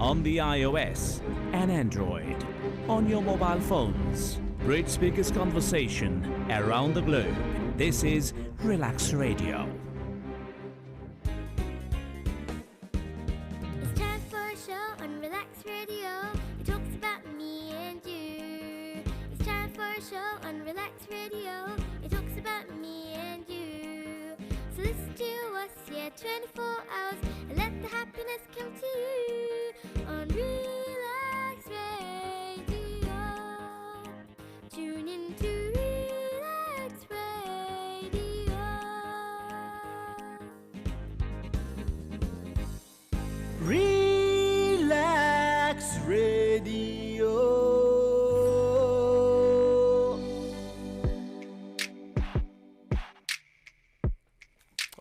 on the iOS and Android, on your mobile phones. Bridge Speakers Conversation around the globe. This is Relax Radio. It's time for a show on Relax Radio. It talks about me and you. It's time for a show on Relax Radio. It talks about me and you. So listen to us, yeah, 24 hours, and let the happiness come to you on Relax Radio. Tune in to Relax Radio. Relax Radio.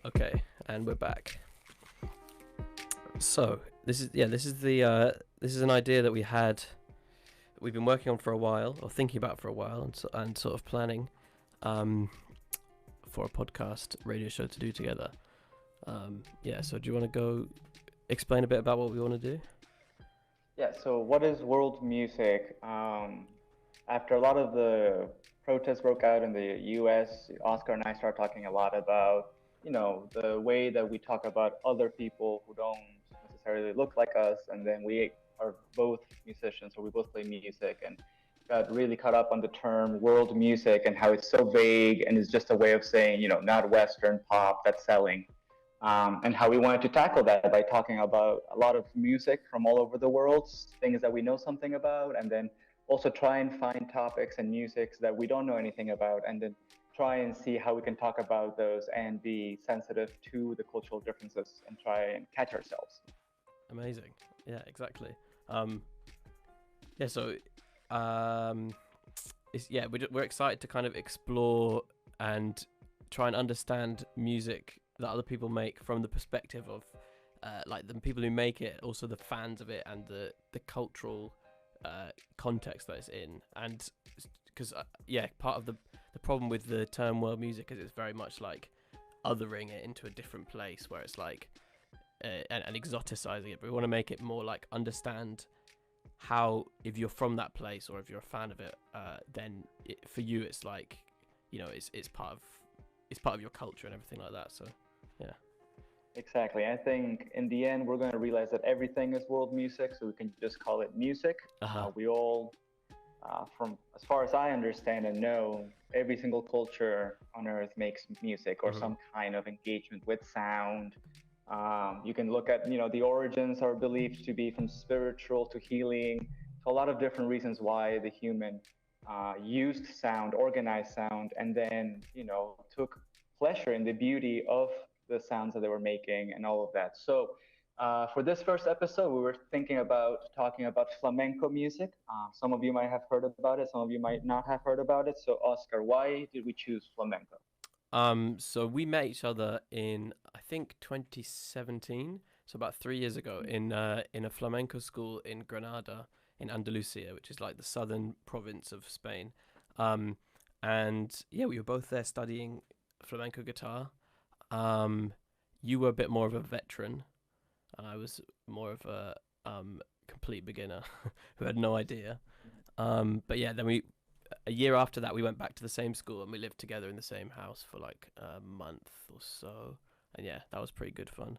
Okay, and we're back. So this is an idea that we've been working on for a while, or thinking about for a while, and sort of planning for a podcast radio show to do together. So do you want to go explain a bit about what we want to do? Yeah, so what is world music? After a lot of the protests broke out in the US, Oscar and I started talking a lot about, the way that we talk about other people who don't necessarily look like us, and then we are both musicians, so we both play music, and got really caught up on the term world music and how it's so vague and is just a way of saying, not Western pop that's selling. And how we wanted to tackle that by talking about a lot of music from all over the world, things that we know something about, and then also try and find topics and musics that we don't know anything about, and then try and see how we can talk about those and be sensitive to the cultural differences and try and catch ourselves. Amazing. Yeah, exactly. We're excited to kind of explore and try and understand music that other people make from the perspective of like the people who make it, also the fans of it, and the cultural context that it's in. And because part of the problem with the term world music is it's very much like othering it into a different place, where it's like and exoticizing it, but we want to make it more like understand how, if you're from that place or if you're a fan of it, then for you it's like, it's part of your culture and everything like that. So yeah, exactly. I think in the end we're going to realize that everything is world music, so we can just call it music. We all from as far as I understand and know, every single culture on earth makes music or some kind of engagement with sound. You can look at, the origins are believed to be from spiritual to healing, to a lot of different reasons why the human used sound, organized sound, and then, took pleasure in the beauty of the sounds that they were making and all of that. So for this first episode, we were thinking about talking about flamenco music. Some of you might have heard about it, some of you might not have heard about it. So Oscar, why did we choose flamenco? So we met each other in, I think, 2017, so about 3 years ago, in a flamenco school in Granada, in Andalusia, which is like the southern province of Spain. We were both there studying flamenco guitar. You were a bit more of a veteran, and I was more of a complete beginner who had no idea. Then a year after that, we went back to the same school and we lived together in the same house for like a month or so. And yeah, that was pretty good fun.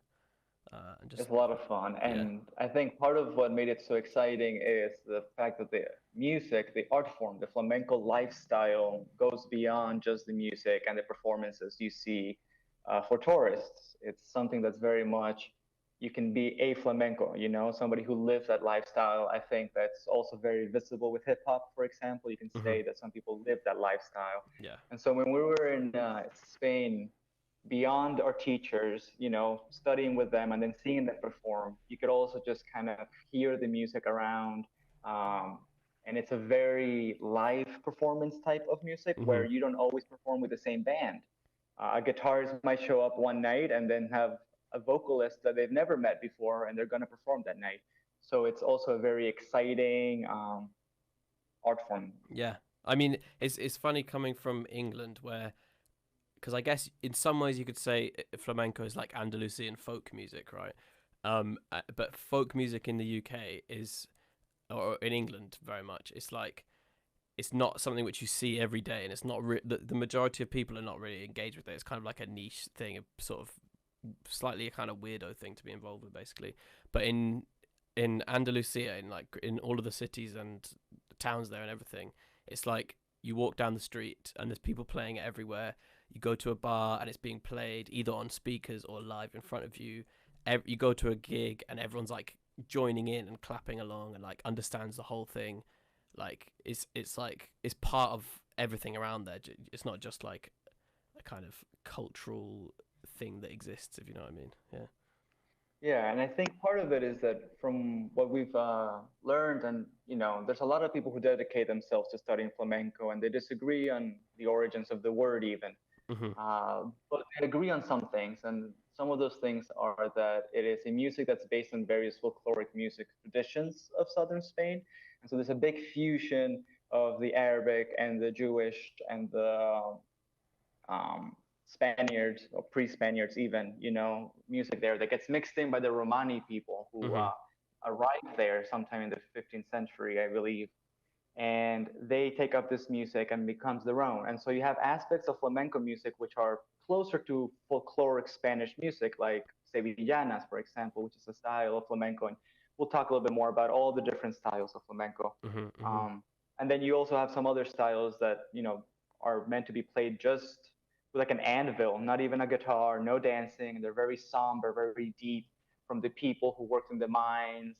It's a lot of fun. And I think part of what made it so exciting is the fact that the music, the art form, the flamenco lifestyle goes beyond just the music and the performances you see for tourists. It's something that's very much, you can be a flamenco, somebody who lives that lifestyle. I think that's also very visible with hip hop, for example. You can say that some people live that lifestyle. Yeah. And so when we were in Spain, beyond our teachers, studying with them and then seeing them perform, you could also just kind of hear the music around. And it's a very live performance type of music where you don't always perform with the same band. A guitarist might show up one night and then have a vocalist that they've never met before, and they're going to perform that night. So it's also a very exciting art form. Yeah, I mean, it's funny coming from England, where, because I guess in some ways you could say flamenco is like Andalusian folk music, right? But folk music in the UK is, or in England very much, it's like, it's not something which you see every day, and it's not the majority of people are not really engaged with it. It's kind of like a niche thing, a sort of slightly a kind of weirdo thing to be involved with, basically. But in Andalusia, in all of the cities and towns there and everything, it's like you walk down the street and there's people playing it everywhere. You go to a bar and it's being played either on speakers or live in front of you. You go to a gig and everyone's like joining in and clapping along and like understands the whole thing. Like it's like it's part of everything around there. It's not just like a kind of cultural thing that exists, if you know what I mean. Yeah. Yeah, and I think part of it is that from what we've learned, and there's a lot of people who dedicate themselves to studying flamenco, and they disagree on the origins of the word even. But they agree on some things, and some of those things are that it is a music that's based on various folkloric music traditions of southern Spain, and so there's a big fusion of the Arabic and the Jewish and the Spaniards or pre-Spaniards even, music there that gets mixed in by the Romani people who arrived there sometime in the 15th century, I believe. And they take up this music and becomes their own. And so you have aspects of flamenco music which are closer to folkloric Spanish music, like sevillanas, for example, which is a style of flamenco. And we'll talk a little bit more about all the different styles of flamenco. And then you also have some other styles that, are meant to be played just with like an anvil, not even a guitar, no dancing. They're very somber, very deep, from the people who worked in the mines.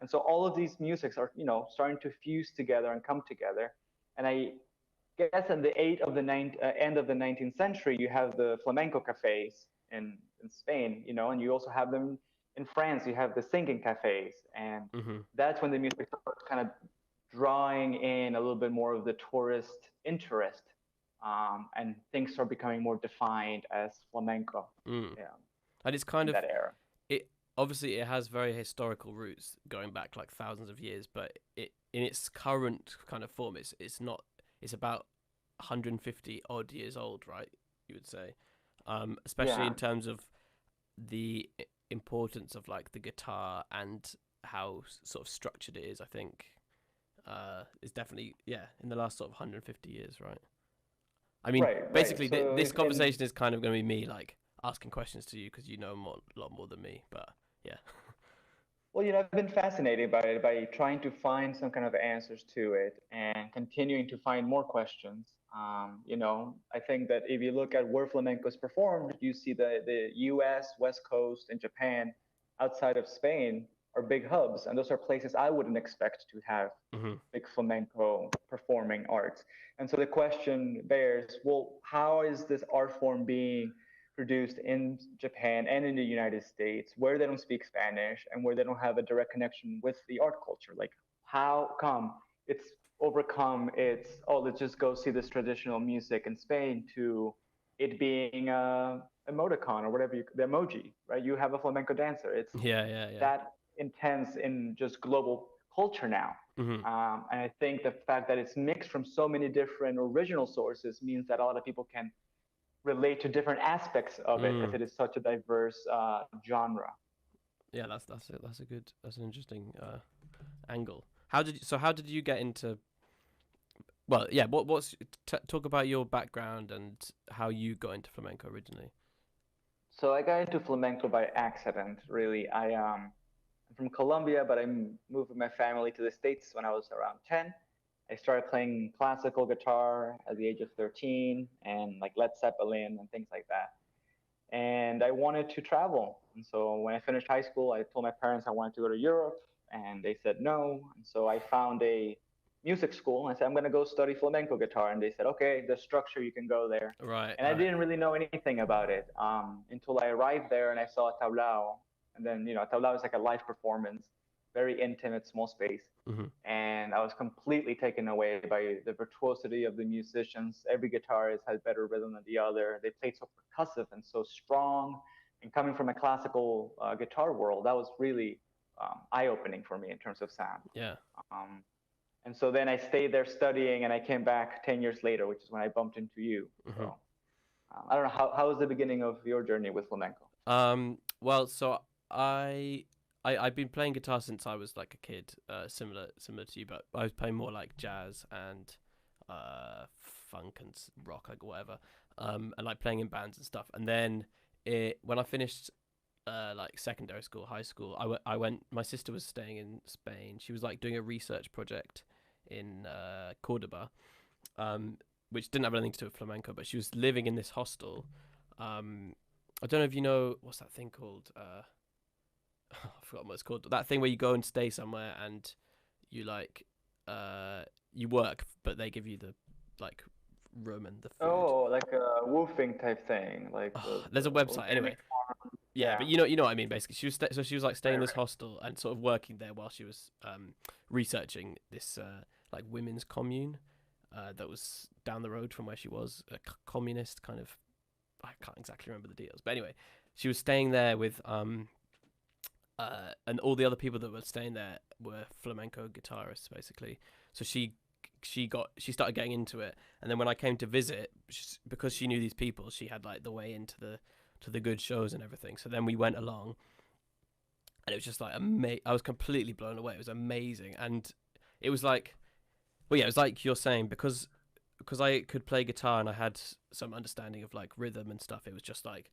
And so all of these musics are, starting to fuse together and come together. And I guess at the end of the 19th century, you have the flamenco cafes in Spain, and you also have them in France. You have the singing cafes, and that's when the music starts kind of drawing in a little bit more of the tourist interest, and things start becoming more defined as flamenco. Yeah, and it's kind of that era. Obviously it has very historical roots going back like thousands of years, but in its current kind of form, it's about 150 odd years old, right? You would say, especially in terms of the importance of like the guitar and how sort of structured it is. I think is definitely in the last sort of 150 years, right? I mean, basically, So this conversation is kind of going to be me like asking questions to you because you know a lot more than me, but yeah. Well, I've been fascinated by it, by trying to find some kind of answers to it and continuing to find more questions. I think that if you look at where flamenco is performed, you see the US, West Coast, and Japan outside of Spain are big hubs. And those are places I wouldn't expect to have big flamenco performing arts. And so the question bears, well, how is this art form being produced in Japan and in the United States, where they don't speak Spanish and where they don't have a direct connection with the art culture? Like, how come it's overcome let's just go see this traditional music in Spain, to it being a emoticon or whatever, the emoji, right? You have a flamenco dancer. It's that intense in just global culture now. And I think the fact that it's mixed from so many different original sources means that a lot of people can relate to different aspects of it, because it is such a diverse genre. Yeah, that's an interesting angle. How did you get into? Well, yeah. Talk about your background and how you got into flamenco originally. So I got into flamenco by accident, really. I'm from Colombia, but I moved with my family to the States when I was around 10. I started playing classical guitar at the age of 13, and like Led Zeppelin and things like that. And I wanted to travel. And so when I finished high school, I told my parents I wanted to go to Europe, and they said no. And so I found a music school. I said, I'm going to go study flamenco guitar. And they said, okay, the structure, you can go there. Right. And I didn't really know anything about it until I arrived there and I saw a tablao. And then, a tablao is like a live performance, very intimate, small space. And I was completely taken away by the virtuosity of the musicians. Every guitarist had better rhythm than the other. They played so percussive and so strong. And coming from a classical guitar world, that was really eye-opening for me in terms of sound. Yeah. And so then I stayed there studying, and I came back 10 years later, which is when I bumped into you. So I don't know, how was the beginning of your journey with flamenco? Well, so I've been playing guitar since I was like a kid, similar to you, but I was playing more like jazz and funk and rock, like whatever, and like playing in bands and stuff. And then when I finished like secondary school, high school, I went. My sister was staying in Spain. She was like doing a research project in Cordoba, which didn't have anything to do with flamenco, but she was living in this hostel. I don't know if you know what's that thing called. I forgot what it's called. That thing where you go and stay somewhere and you like you work, but they give you the like room and the food. Oh, like a woofing type thing, like There's a website anyway. Yeah, but you know what I mean. Basically, she was so she was like staying in this hostel and sort of working there while she was researching this like women's commune that was down the road from where she was, a communist kind of. I can't exactly remember the details, but anyway, she was staying there with and all the other people that were staying there were flamenco guitarists, basically. So she started getting into it, and then when I came to visit, because she knew these people, she had like the way into the good shows and everything. So then we went along, and it was just like I was completely blown away. It was amazing, and it was like, well, yeah, it was like you're saying, because I could play guitar and I had some understanding of like rhythm and stuff. It was just like,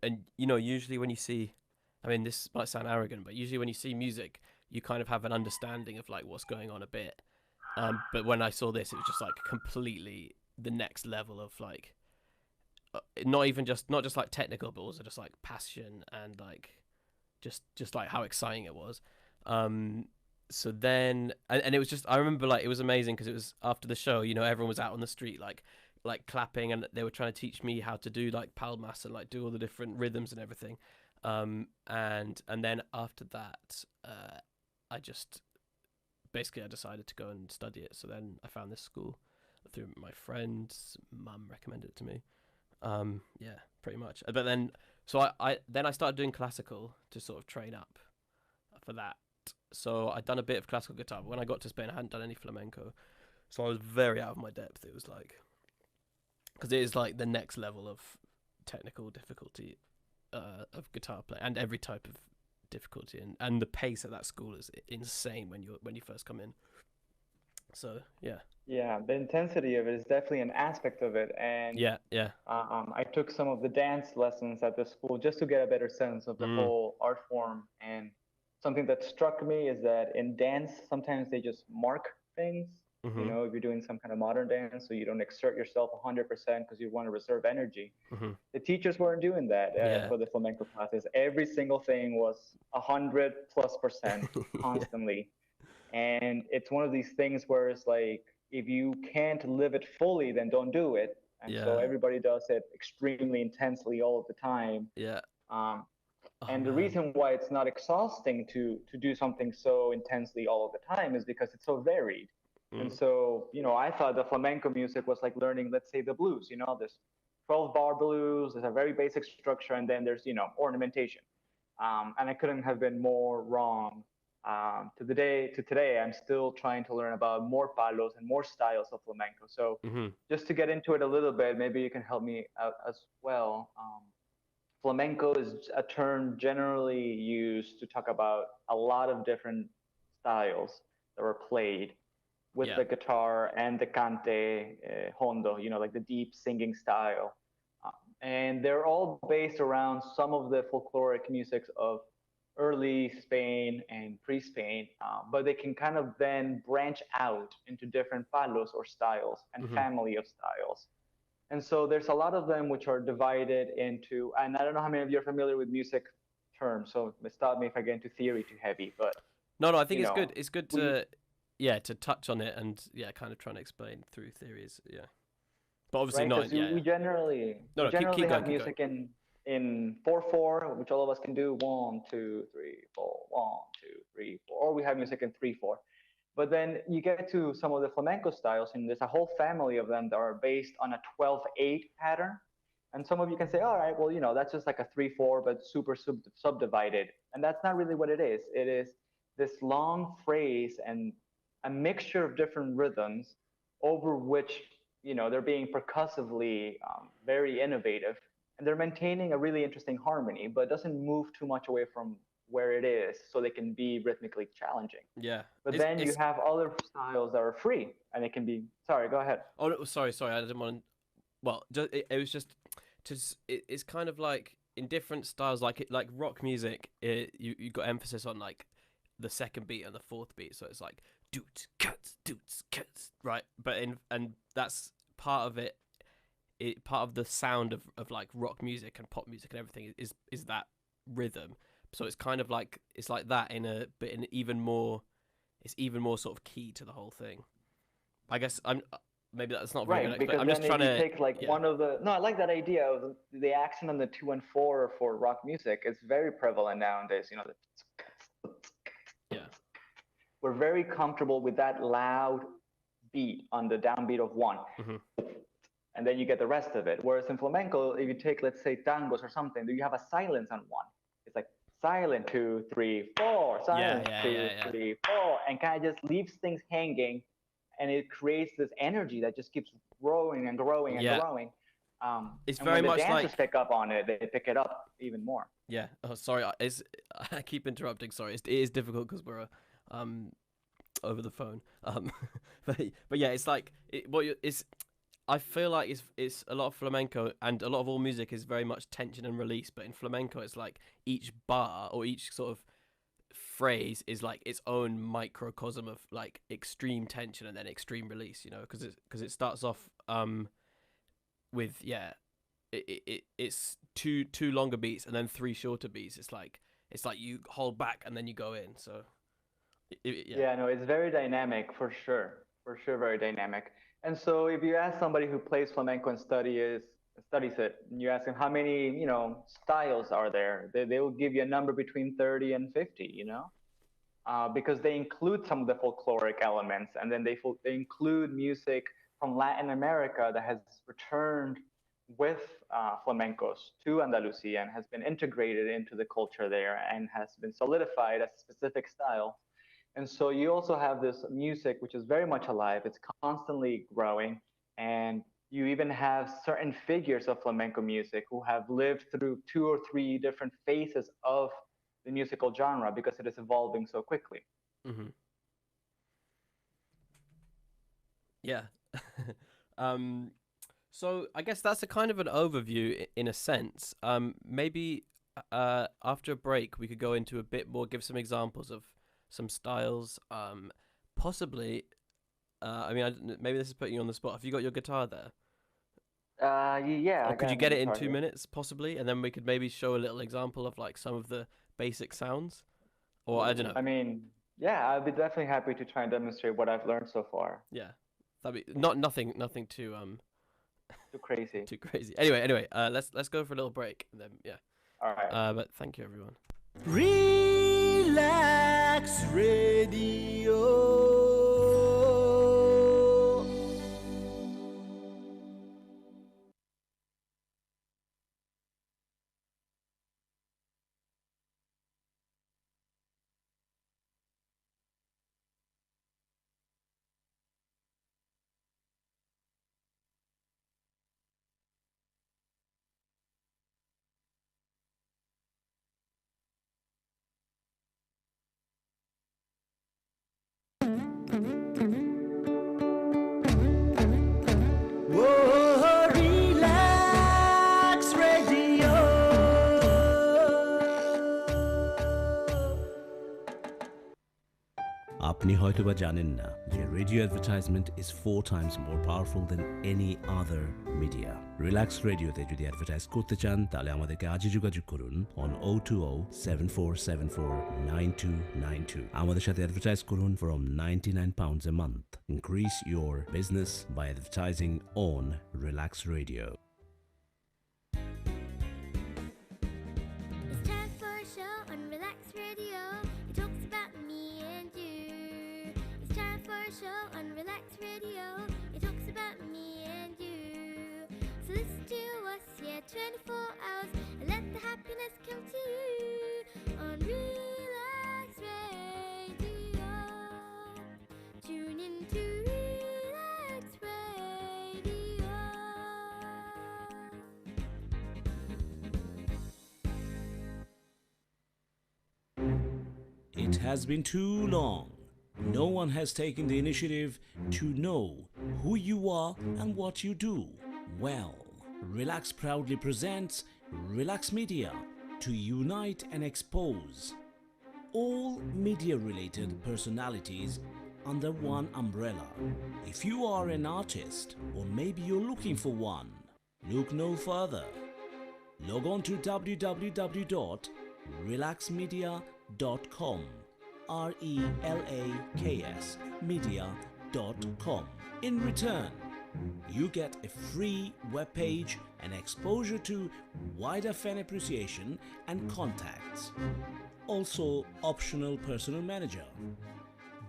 and you know, usually when you see, I mean, this might sound arrogant, but usually when you see music, you kind of have an understanding of like what's going on a bit. But when I saw this, it was just like completely the next level of like, not just like technical, but also just like passion and like, just like how exciting it was. So then, and it was just, I remember like it was amazing because it was after the show, you know, everyone was out on the street like clapping, and they were trying to teach me how to do like palmas and like do all the different rhythms and everything. And then after that, I just basically I decided to go and study it. So then I found this school through my friend's mum recommended it to me. Yeah, pretty much. But then, so I started doing classical to sort of train up for that. So I'd done a bit of classical guitar, but when I got to Spain, I hadn't done any flamenco. So I was very out of my depth. It was like, because it is like the next level of technical difficulty of guitar play, and every type of difficulty, and the pace at that school is insane when you first come in. So yeah. Yeah, the intensity of it is definitely an aspect of it, and Yeah. I took some of the dance lessons at the school just to get a better sense of the whole art form. And something that struck me is that in dance, sometimes they just mark things. Mm-hmm. You know, if you're doing some kind of modern dance, so you don't exert yourself 100% because you want to reserve energy. Mm-hmm. The teachers weren't doing that for the flamenco classes. Every single thing was 100+% constantly. And it's one of these things where it's like, if you can't live it fully, then don't do it. And so everybody does it extremely intensely all of the time. Yeah. And the reason why it's not exhausting to do something so intensely all of the time is because it's so varied. And so, you know, I thought the flamenco music was like learning, let's say, the blues. You know, there's 12-bar blues, there's a very basic structure, and then there's, you know, ornamentation. And I couldn't have been more wrong. To today, I'm still trying to learn about more palos and more styles of flamenco. So just to get into it a little bit, maybe you can help me out as well. Flamenco is a term generally used to talk about a lot of different styles that were played with the guitar and the cante hondo, you know, like the deep singing style. And they're all based around some of the folkloric musics of early Spain and pre-Spain, but they can kind of then branch out into different palos or styles and family of styles. And so there's a lot of them which are divided into, and I don't know how many of you are familiar with music terms, so stop me if I get into theory too heavy, but no, I think it's good. It's good to touch on it and kind of trying to explain through theories, but obviously not. We generally keep have going, music in 4/4, which all of us can do 1, 2, 3, 4, 1, 2, 3, 4, or we have music in 3/4. But then you get to some of the flamenco styles, and there's a whole family of them that are based on a 12/8 pattern. And some of you can say, all right, well, you know, that's just like a 3/4, but super subdivided. And that's not really what it is. It is this long phrase and a mixture of different rhythms over which, you know, they're being percussively very innovative. and they're maintaining a really interesting harmony, but doesn't move too much away from where it is, so they can be rhythmically challenging. Yeah. But then you have other styles that are free, and it can be. Sorry, go ahead. Oh, no, sorry. I didn't want to. Well, it was just. It's kind of like in different styles, like rock music. You got emphasis on like the second beat and the fourth beat, so it's like doots cuts, right? But and that's part of it. Part of the sound of like rock music and pop music and everything is that rhythm. So it's kind of like it's like that but in even more. It's even more sort of key to the whole thing. I guess maybe that's not very Right, good. because I'm then just trying to take like one of the. No, I like that idea of the accent on the 2 and 4 for rock music. It's very prevalent nowadays. You know, yeah. We're very comfortable with that loud beat on the downbeat of 1. Mm-hmm. And then you get the rest of it. Whereas in flamenco, if you take, let's say, tangos or something, you have a silence on 1. It's like silent 2, 3, 4, silent 2, 3, 4, and kind of just leaves things hanging, and it creates this energy that just keeps growing and growing and growing. It's and very when much the dancers like pick up on it, they pick it up even more. Yeah. Oh, sorry. I keep interrupting. Sorry. It is difficult because we're over the phone. But yeah, it's like I feel like it's a lot of flamenco, and a lot of all music is very much tension and release. But in flamenco, it's like each bar or each sort of phrase is like its own microcosm of like extreme tension and then extreme release. You know, because it starts off with it's two longer beats and then 3 shorter beats. It's like you hold back and then you go in. So no, it's very dynamic for sure, very dynamic. And so if you ask somebody who plays flamenco and studies it, and you ask them how many styles are there, they will give you a number between 30 and 50. Because they include some of the folkloric elements, and then they include music from Latin America that has returned with flamencos to Andalusia and has been integrated into the culture there and has been solidified as a specific style. And so you also have this music which is very much alive. It's constantly growing, and you even have certain figures of flamenco music who have lived through 2 or 3 different phases of the musical genre because it is evolving so quickly. Mm-hmm. Yeah. So I guess that's a kind of an overview in a sense. Maybe after a break we could go into a bit more, give some examples of some styles. Possibly, maybe this is putting you on the spot. Have you got your guitar there? Yeah. Or could you get it in 2 minutes, possibly, and then we could maybe show a little example of like some of the basic sounds, or I don't know. I mean, yeah, I'd be definitely happy to try and demonstrate what I've learned so far. Yeah, that'd be nothing too too crazy. Too crazy. Anyway, let's go for a little break, and then All right. But thank you, everyone. Relax Radio. Whoa, Relax Radio. আপনি হয়তোবা জানেন না যে radio advertisement is 4 times more powerful than any other media. Relax রেডিওতে যদি advertise করতে চান তাহলে আমাদেরকে আজই যোগাযোগ করুন on 020-7474-9292. আমাদের সাথে অ্যাডভার্টাইজ করুন from £99 a month. Increase your business by advertising on Relax Radio. It's time for a show on Relax Radio. It talks about me and you. It's time for a show on Relax Radio. It talks about me and you. So listen to us, 24 hours, and let the happiness come to you on Relax Radio. Tune in to Relax Radio. It has been too long. No one has taken the initiative to know who you are and what you do. Well, Relax proudly presents Relax Media to unite and expose all media-related personalities under one umbrella. If you are an artist or maybe you're looking for one, look no further. Log on to www.relaxmedia.com, RELAKS media.com. In return, you get a free webpage and exposure to wider fan appreciation and contacts. Also, optional personal manager.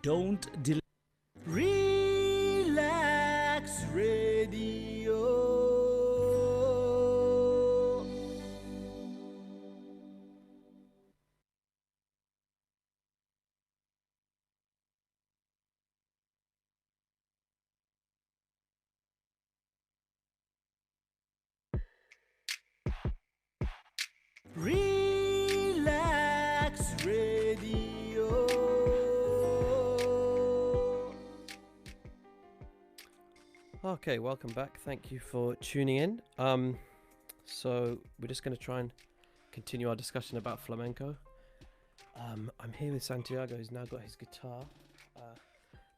Don't delay. Relax Radio. Relax Radio. Okay, welcome back. Thank you for tuning in. So we're just going to try and continue our discussion about flamenco. I'm here with Santiago, who's now got his guitar.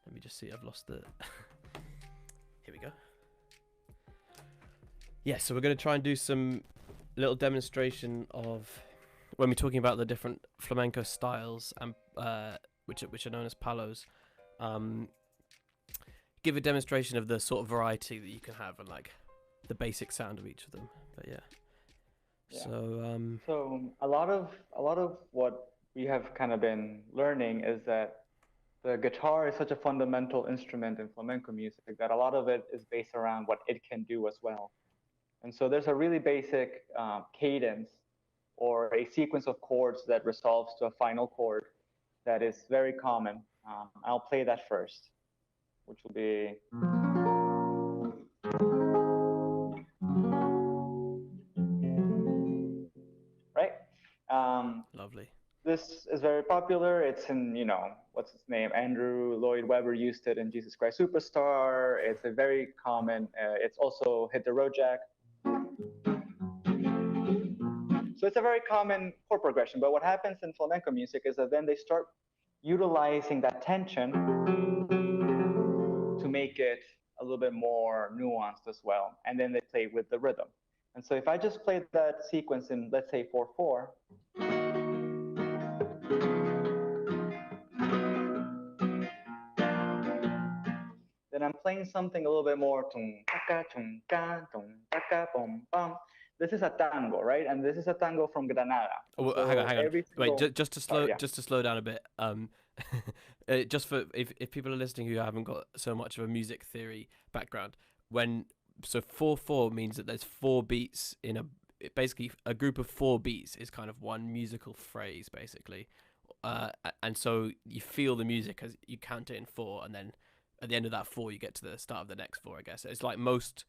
Let me just see, I've lost the... Here we go. Yeah, so we're going to try and do some little demonstration of when we're talking about the different flamenco styles and which are known as palos. Give a demonstration of the sort of variety that you can have and like the basic sound of each of them. But yeah. So a lot of what we have kind of been learning is that the guitar is such a fundamental instrument in flamenco music that a lot of it is based around what it can do as well. And so there's a really basic cadence or a sequence of chords that resolves to a final chord that is very common. I'll play that first, which will be... Right? Lovely. This is very popular. It's in, what's his name? Andrew Lloyd Webber used it in Jesus Christ Superstar. It's a very common, it's also Hit the Road Jack. So it's a very common chord progression, but what happens in flamenco music is that then they start utilizing that tension to make it a little bit more nuanced as well, and then they play with the rhythm. And so if I just played that sequence in, let's say, 4/4, then I'm playing something a little bit more tung taka tung ka tung taka bum bum. This is a tango, right? And this is a tango from Granada. Oh, So hang on. Wait, just to slow yeah. just to slow down a bit. Just for if people are listening who haven't got so much of a music theory background, so 4/4 means that there's 4 beats in basically a group of 4 beats is kind of one musical phrase basically, and so you feel the music as you count it in 4, and then at the end of that 4 you get to the start of the next 4. I guess it's like most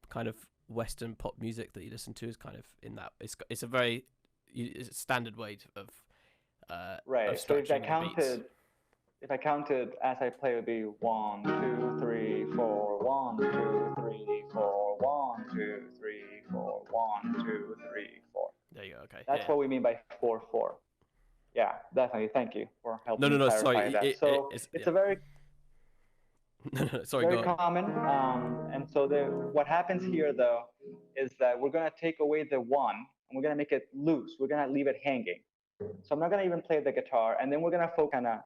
kind of Western pop music that you listen to is kind of in that. It's a very it's a standard way of right. Of So if I beats. counted as I play, it would be 1, 2, 3, 4, 1, 2, 3, 4, 1, 2, 3, 4, 1, 2, 3, 4. There you go. Okay. That's what we mean by 4/4. Yeah, definitely. Thank you for helping me clarify sorry. that. It's a very sorry, very go on. common. And so what happens here, though, is that we're going to take away the 1 and we're going to make it loose. We're going to leave it hanging. So I'm not going to even play the guitar. And then we're going to focus kind of a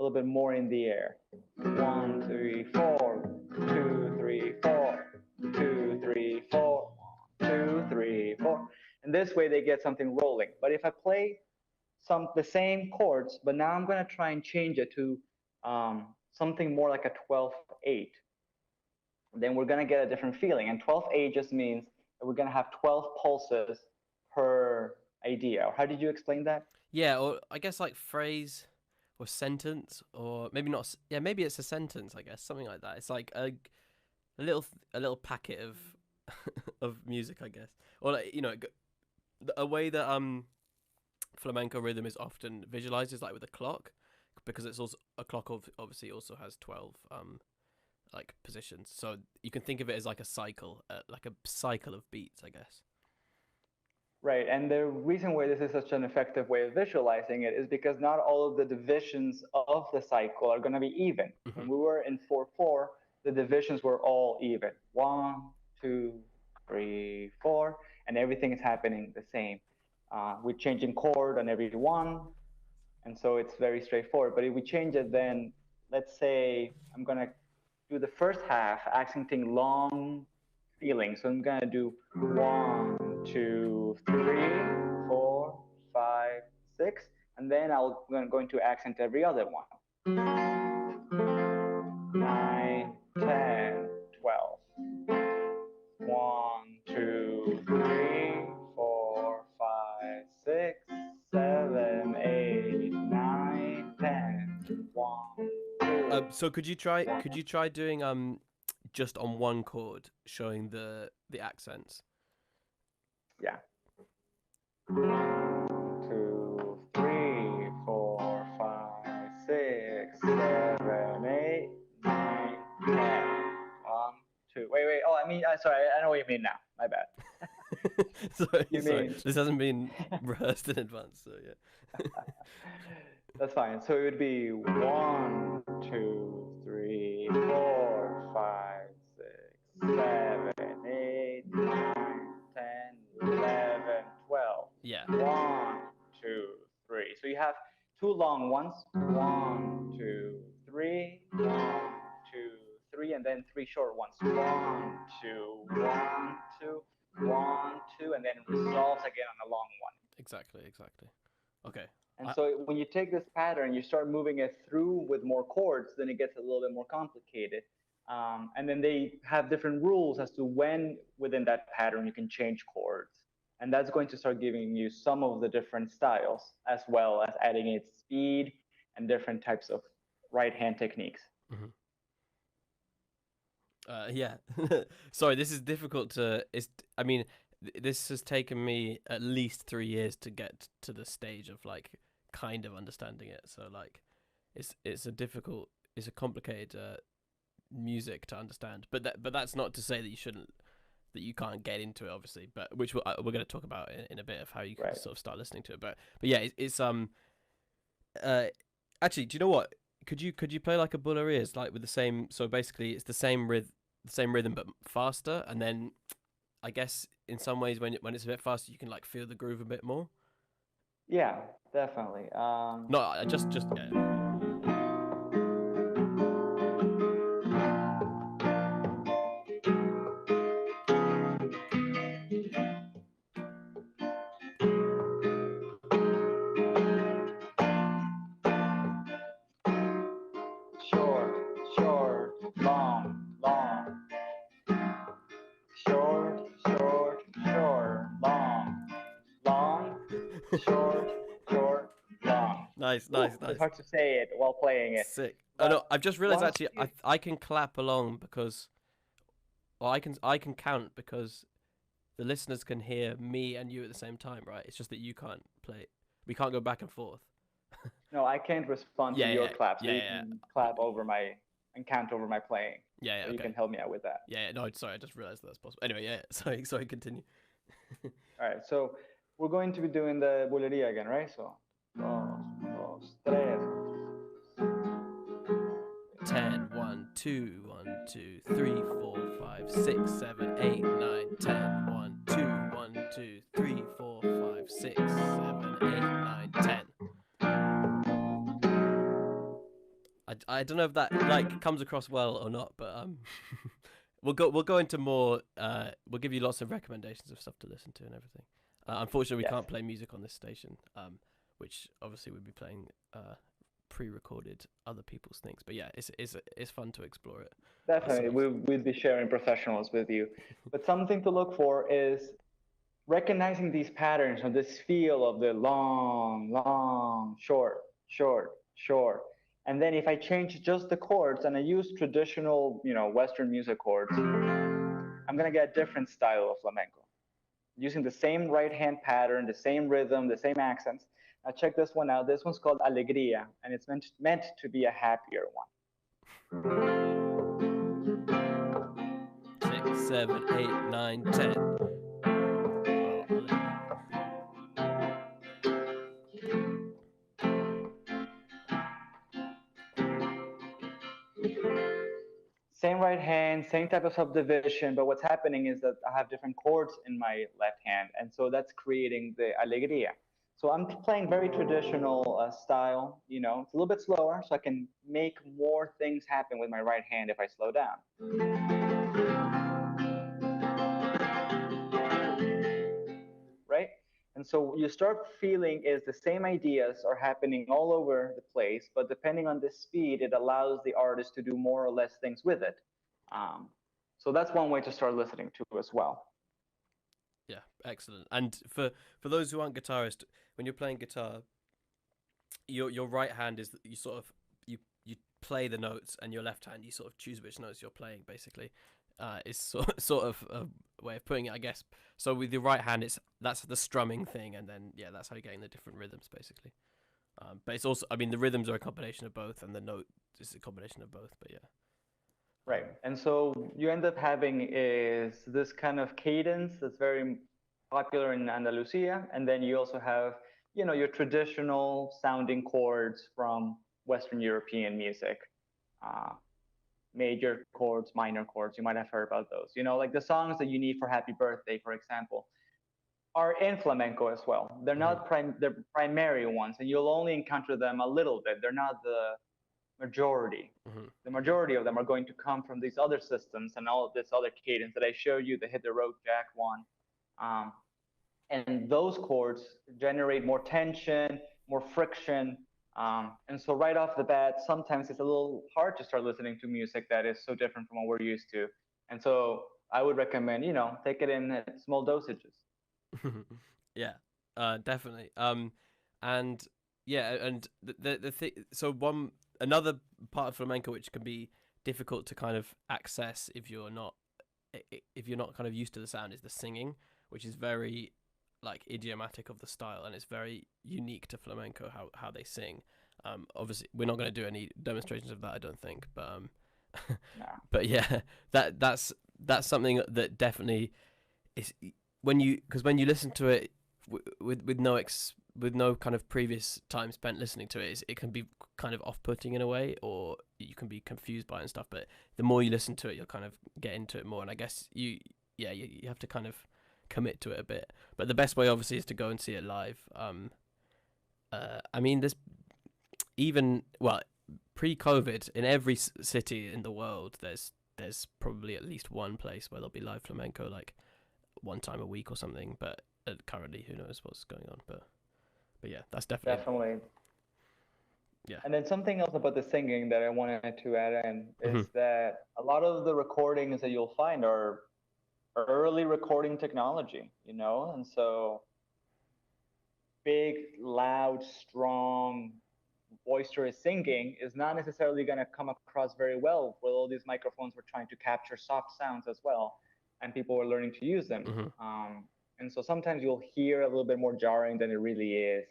little bit more in the air. 1, 3, 4, 2, 3, 4, 2, 3, 4, 2, 3, 4. And this way they get something rolling. But if I play the same chords, but now I'm going to try and change it to something more like a 12/8, then we're going to get a different feeling. And 12/8 just means that we're going to have 12 pulses per idea. Or how did you explain that? Yeah, or I guess like phrase or sentence, or maybe not. Yeah, maybe it's a sentence. I guess something like that. It's like a little packet of of music, I guess, or like, a way that flamenco rhythm is often visualized is like with a clock, because it's also a clock obviously also has 12 like positions, so you can think of it as like a cycle of beats, I guess. Right, and the reason why this is such an effective way of visualizing it is because not all of the divisions of the cycle are going to be even. When we were in 4/4, the divisions were all even. 1, 2, 3, 4, and everything is happening the same. We're changing chord on every one, and so it's very straightforward. But if we change it, then let's say I'm going to do the first half accenting long feeling. So I'm gonna do 1, 2, 3, 4, 5, 6, and then I'm going to accent every other one. 9, 10, 12. 1, 2, 3, 4, 5, 6, 7, 8, 9, 10. 1, 2. So could you try doing just on one chord, showing the accents? Yeah. 1, 2, 3, 4, 5, 6, 7, 8, 9, 10. 1, 2. Wait. Oh, I mean, sorry. I know what you mean now. My bad. sorry, You sorry. mean- This hasn't been rehearsed in advance, so yeah. That's fine. So it would be 1, 2, 3, 4, 5, 6, 7, 8, 9, 10, 11, 12. Yeah. 1, 2, 3. So you have two long ones. 1, 2, 3. 1, 2, 3, and then three short ones. 1, 2, 1, 2, 1, 2, and then it resolves again on a long one. Exactly. Okay. And so when you take this pattern, you start moving it through with more chords, then it gets a little bit more complicated. And then they have different rules as to when within that pattern you can change chords. And that's going to start giving you some of the different styles, as well as adding its speed and different types of right hand techniques. Yeah. Sorry, this is difficult to. I mean, this has taken me at least 3 years to get to the stage of like kind of understanding it. So like, it's a complicated music to understand. But that's not to say that you can't get into it, obviously. But which we're going to talk about in a bit of how you can sort of start listening to it. But yeah, it's actually, do you know what? Could you play like a Bullerias, like with the same? So basically, it's the same rhythm but faster, and then I guess in some ways when it's a bit faster, you can like feel the groove a bit more. Yeah, definitely. No, just yeah. Short, long. Short, long. Short, long. Nice. It's hard to say it while playing it. Sick. But No, I've just realized once actually you- I can clap along because, well, I can count because the listeners can hear me and you at the same time, right? It's just that you can't play. We can't go back and forth. No, I can't respond to your claps. So you yeah. can clap over and count over my playing. Yeah, So okay. you can help me out with that. Yeah, no, sorry, I just realized that's possible. Anyway, yeah, sorry, continue. All right, so we're going to be doing the bulería again, right? So, 2, 3. 10, 1, 2, 1, 2, 3, 4, 5, 6, 7, 8, 9, 10. 1, 2, 1, 2, 3, 4, 5, 6, 7, 8, 9, 10. I don't know if that like comes across well or not, but we'll go into more. We'll give you lots of recommendations of stuff to listen to and everything. Unfortunately, we can't play music on this station, which obviously we'd be playing pre-recorded other people's things. But yeah, it's fun to explore it. Definitely, we'd be sharing professionals with you. But something to look for is recognizing these patterns or this feel of the long, short. And then if I change just the chords and I use traditional, Western music chords, I'm gonna get a different style of flamenco. Using the same right hand pattern, the same rhythm, the same accents, Now check this one out. This one's called Alegría, and it's meant to be a happier one. 6, 7, 8, 9, 10. Same right hand, same type of subdivision, but what's happening is that I have different chords in my left hand, and so that's creating the alegría. So I'm playing very traditional style, you know, it's a little bit slower, so I can make more things happen with my right hand if I slow down. Right? And so you start feeling is the same ideas are happening all over the place, but depending on the speed, it allows the artist to do more or less things with it. So that's one way to start listening to as well. Yeah, excellent. And for those who aren't guitarists, when you're playing guitar, your right hand is you sort of you play the notes, and your left hand you sort of choose which notes you're playing. Basically, is sort of a way of putting it, I guess. So with your right hand, that's the strumming thing, and then that's how you're getting the different rhythms, basically. But it's also, I mean, the rhythms are a combination of both, and the note is a combination of both. But yeah. Right. And so you end up having is this kind of cadence that's very popular in Andalusia, and then you also have, you know, your traditional sounding chords from Western European music. Major chords, minor chords, you might have heard about those. You know, like the songs that you need for Happy Birthday, for example, are in flamenco as well. They're not they're primary ones, and you'll only encounter them a little bit. They're not the majority. The majority of them are going to come from these other systems and all of this other cadence that I showed you, the hit the road jack one. And those chords generate more tension, more friction. And so right off the bat, sometimes it's a little hard to start listening to music that is so different from what we're used to. And so I would recommend, you know, take it in at small dosages. Yeah, definitely. And yeah, and the thing. So another part of flamenco which can be difficult to kind of access if you're not kind of used to the sound is the singing, which is very like idiomatic of the style, and it's very unique to flamenco how they sing. Obviously we're not going to do any demonstrations of that, I don't think, but No. but yeah, that's something that definitely is when you listen to it with no kind of previous time spent listening to it, it can be kind of off-putting in a way, or you can be confused by it and stuff. But the more you listen to it, you'll kind of get into it more. And I guess you have to kind of commit to it a bit. But the best way, obviously, is to go and see it live. I mean, there's pre-COVID, in every city in the world, there's probably at least one place where there'll be live flamenco, like one time a week or something. But currently, who knows what's going on? But yeah, that's definitely. Yeah. And then something else about the singing that I wanted to add in is that a lot of the recordings that you'll find are early recording technology, you know? And so big, loud, strong, boisterous singing is not necessarily going to come across very well with all these microphones were trying to capture soft sounds as well, and people were learning to use them. And so sometimes you'll hear a little bit more jarring than it really is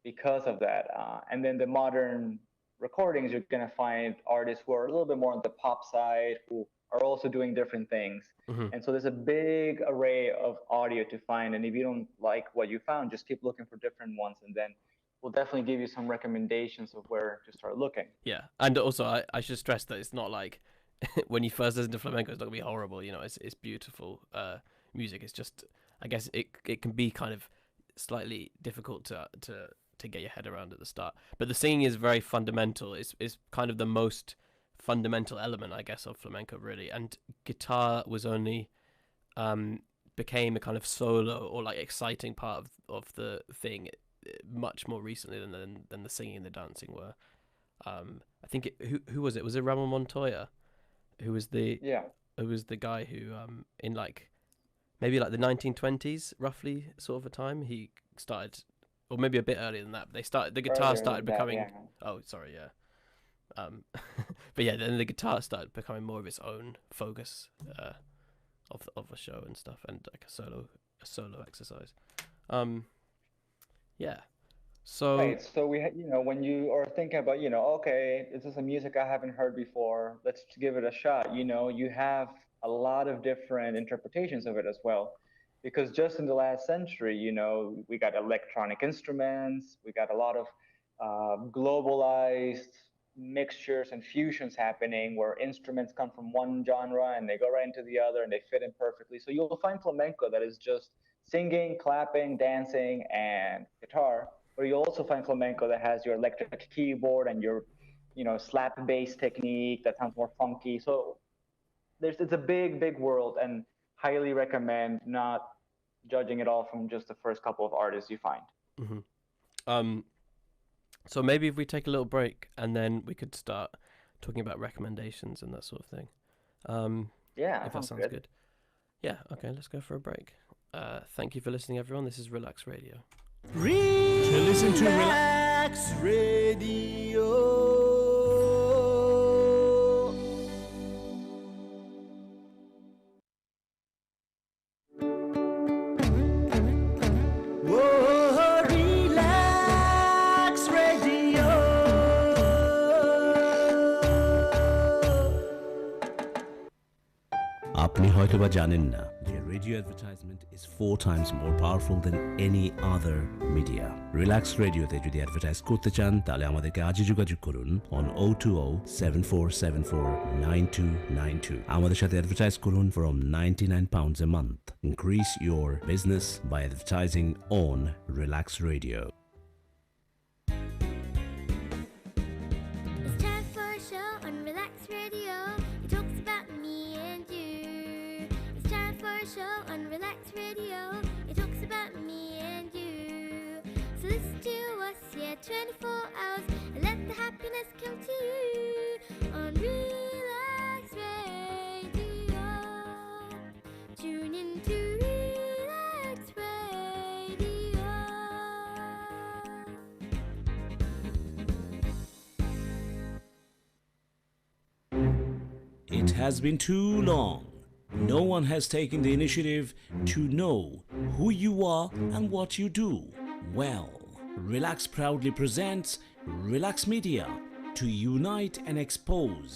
because of that. And then the modern recordings, you're going to find artists who are a little bit more on the pop side, who are also doing different things. And so there's a big array of audio to find. And if you don't like what you found, just keep looking for different ones. And then we'll definitely give you some recommendations of where to start looking. Yeah. And also, I should stress that it's not like when you first listen to flamenco, it's not going to be horrible. You know, it's beautiful music. It's just, I guess it can be kind of slightly difficult to get your head around at the start. But the singing is very fundamental. It's kind of the most fundamental element, I guess, of flamenco, really. And guitar was only became a kind of solo or like exciting part of the thing much more recently than the singing and the dancing were. I think who was it? Was it Ramon Montoya? Who was the guy who in like maybe like the 1920s, roughly sort of a time, he started, or maybe a bit earlier than that. But the guitar started becoming. That, yeah. Oh, sorry, yeah. But yeah, then the guitar started becoming more of its own focus of a show and stuff, and like a solo exercise. Yeah. So Right. So when you are thinking about, okay, this is a music I haven't heard before. Let's give it a shot. You have a lot of different interpretations of it as well. Because just in the last century, we got electronic instruments, we got a lot of globalized mixtures and fusions happening where instruments come from one genre and they go right into the other and they fit in perfectly. So you'll find flamenco that is just singing, clapping, dancing, and guitar, or you also find flamenco that has your electric keyboard and your slap bass technique that sounds more funky. So it's a big world, and highly recommend not judging it all from just the first couple of artists you find. hmm um, so maybe if we take a little break and then we could start talking about recommendations and that sort of thing. Yeah, If that sounds good. Yeah. Okay. Let's go for a break. Thank you for listening, everyone. This is Relax Radio. To listen to Relax Radio. Whoa, Relax Radio. আপনি হয়তোবা জানেন না যে radio advertisement is 4 times more powerful than any other media. Relax রেডিওতে যদি advertise করতে চান তাহলে আমাদেরকে আজই যোগাযোগ করুন on 020-7474-9292. আমাদের সাথে অ্যাডভার্টাইজ করুন from £99 a month. Increase your business by advertising on Relax Radio. It's time for a show on Relax Radio. It talks about me and you. It's time for a show on Relax Radio. It talks about me and you. So listen to us, 24 hours, and let the happiness come to you on Relax Radio. Tune in to Relax Radio. It has been too long. No one has taken the initiative to know who you are and what you do. Well, Relax proudly presents Relax Media to unite and expose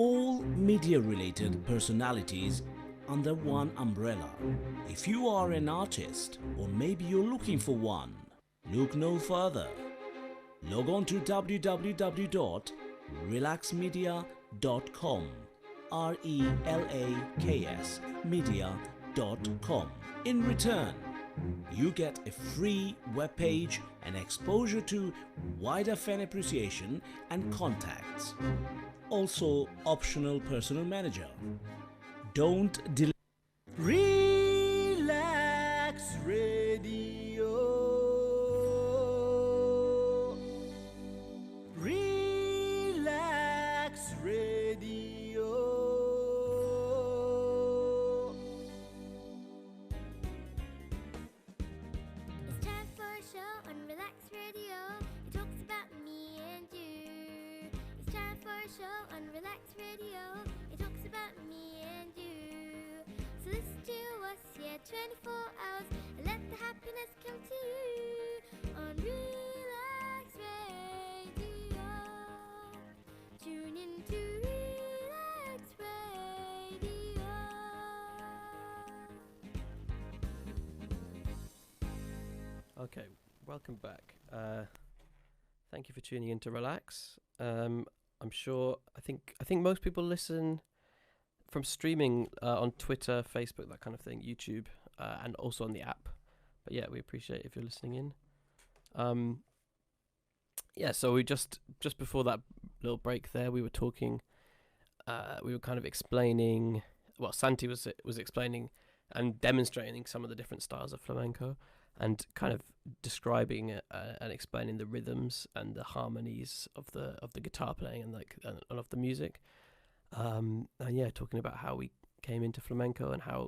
all media-related personalities under one umbrella. If you are an artist or maybe you're looking for one, look no further. Log on to www.relaxmedia.com, RELAKS media.com. In return, you get a free webpage and exposure to wider fan appreciation and contacts. Also, optional personal manager. Don't delay. Relax Radio. Relax Radio. It's time for a show on Relax Radio. It talks about me and you. It's time for a show on Relax Radio. It talks about me and you. So listen to us, 24 hours, and let the happiness come to you on Relax Radio. Tune in to Relax Radio. Okay, welcome back. Thank you for tuning in to Relax. I'm sure. I think most people listen from streaming on Twitter, Facebook, that kind of thing, YouTube, and also on the app. But yeah, we appreciate if you're listening in. Yeah, so we just before that little break there, we were talking. We were kind of explaining. Well, Santi was explaining and demonstrating some of the different styles of flamenco, and kind of describing and explaining the rhythms and the harmonies of the guitar playing and and of the music. And yeah, talking about how we came into flamenco and how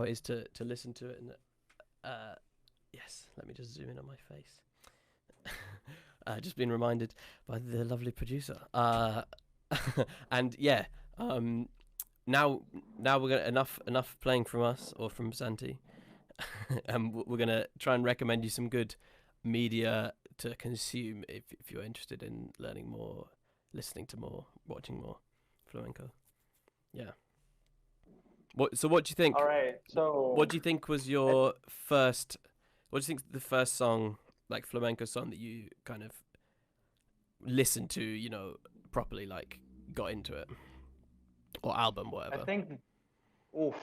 it is to listen to it. And yes, let me just zoom in on my face. Just being reminded by the lovely producer. And yeah, now we're gonna enough playing from us or from Santi. And we're gonna try and recommend you some good media to consume if you're interested in learning more, listening to more, watching more flamenco. Yeah. What do you think? All right. So What do you think was your first? What do you think the first song, like flamenco song, that you kind of listened to, properly, like got into it, or album, I whatever? think, oof,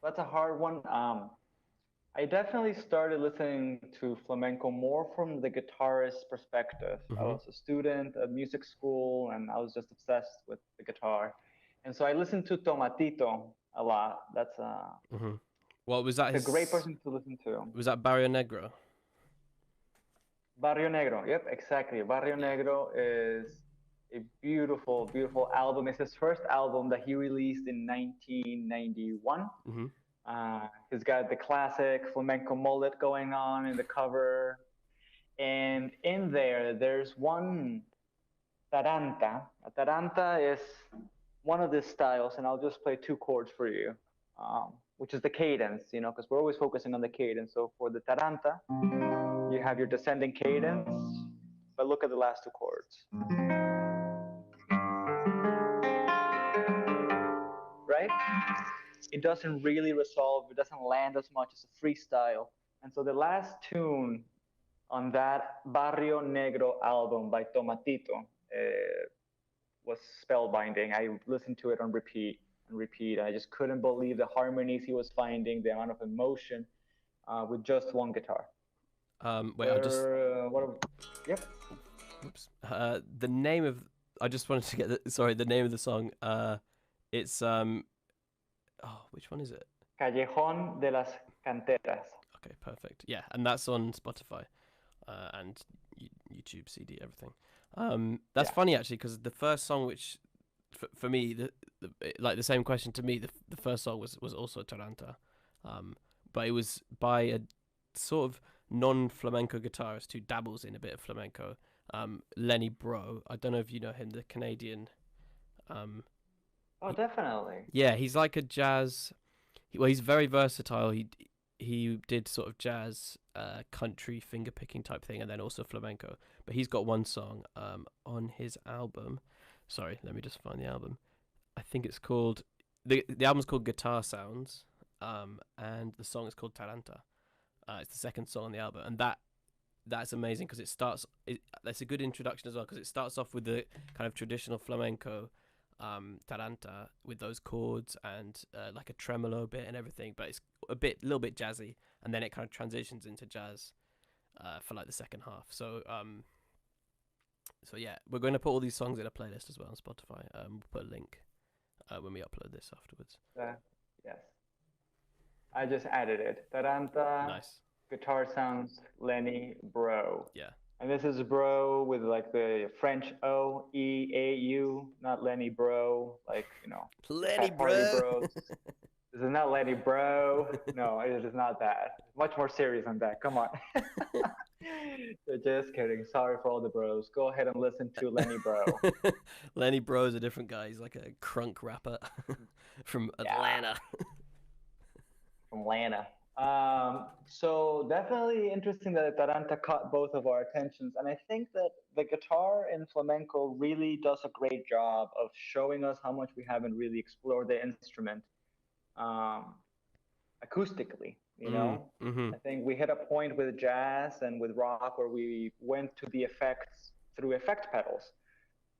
that's a hard one. I definitely started listening to flamenco more from the guitarist perspective. I Mhm. was a student at music school and I was just obsessed with the guitar. And so I listened to Tomatito a lot. That's Mhm. What was that? a great His person to listen to. was that Barrio Negro? Barrio Negro. Yep, exactly. Barrio Yeah. Negro is a beautiful, beautiful album. It's his first album that he released in 1991. Mhm. He's got the classic flamenco mullet going on in the cover. And in there, there's one taranta. A taranta is one of the styles, and I'll just play two chords for you, which is the cadence, because we're always focusing on the cadence. So for the taranta, you have your descending cadence, but look at the last two chords, right? It doesn't really resolve, it doesn't land as much as a freestyle. And so the last tune on that Barrio Negro album by Tomatito was spellbinding. I listened to it on repeat and repeat. I just couldn't believe the harmonies he was finding, the amount of emotion with just one guitar. Wait, I just. Yep. Oops. The name of. I just wanted to get the name of the song. It's Oh, which one is it? Callejón de las Canteras. Okay, perfect. Yeah, and that's on Spotify, and YouTube, CD, everything. That's Yeah. funny actually, because the first song, which for me, like the same question to me, the first song was also Taranta, but it was by a sort of non-flamenco guitarist who dabbles in a bit of flamenco, Lenny Bro. I don't know if you know him, the Canadian. Um, Oh, definitely. yeah, he's like a jazz. Well, he's very versatile. He did sort of jazz, country, finger picking type thing, and then also flamenco. But he's got one song on his album. Sorry, let me just find the album. I think it's called the album's called Guitar Sounds, and the song is called Taranta. It's the second song on the album, and that's amazing because that's a good introduction as well, because it starts off with the kind of traditional flamenco taranta with those chords and like a tremolo bit and everything, but it's little bit jazzy, and then it kind of transitions into jazz for like the second half. So yeah, we're going to put all these songs in a playlist as well on Spotify. We'll put a link when we upload this afterwards. Yes. I just added it. Taranta, Nice. Guitar Sounds, Lenny Bro. Yeah. And this is bro with like the French O, E, A, U, not Lenny Bro, like, Lenny Fat Party Bro. Bros. This is not Lenny Bro. No, it is not that. Much more serious than that. Come on. So just kidding. Sorry for all the bros. Go ahead and listen to Lenny Bro. Lenny Bro is a different guy. He's like a crunk rapper from Atlanta. From Atlanta. So definitely interesting that Taranta caught both of our attentions. And I think that the guitar in flamenco really does a great job of showing us how much we haven't really explored the instrument acoustically, Mm-hmm. I think we hit a point with jazz and with rock where we went to the effects through effect pedals.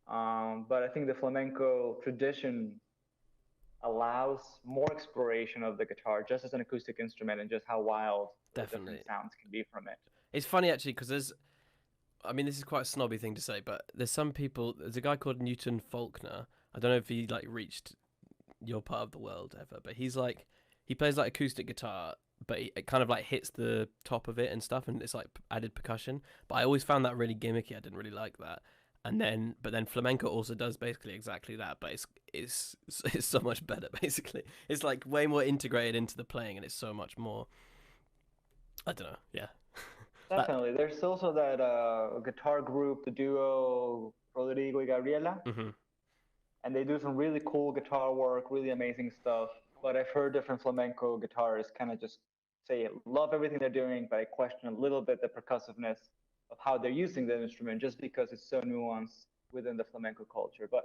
But I think the flamenco tradition allows more exploration of the guitar just as an acoustic instrument and just how wild the different sounds can be from it. It's funny actually because this is quite a snobby thing to say, but there's a guy called Newton Faulkner. I don't know if he like reached your part of the world ever, but he plays like acoustic guitar, but it kind of like hits the top of it and stuff, and it's like added percussion. But I always found that really gimmicky. I didn't really like that. But then flamenco also does basically exactly that, but it's so much better. Basically, it's like way more integrated into the playing, and it's so much more. I don't know. Yeah. Definitely. There's also that guitar group, the duo Rodrigo y Gabriela, and they do some really cool guitar work, really amazing stuff. But I've heard different flamenco guitarists kind of just say love everything they're doing, but I question a little bit the percussiveness of how they're using the instrument, just because it's so nuanced within the flamenco culture. But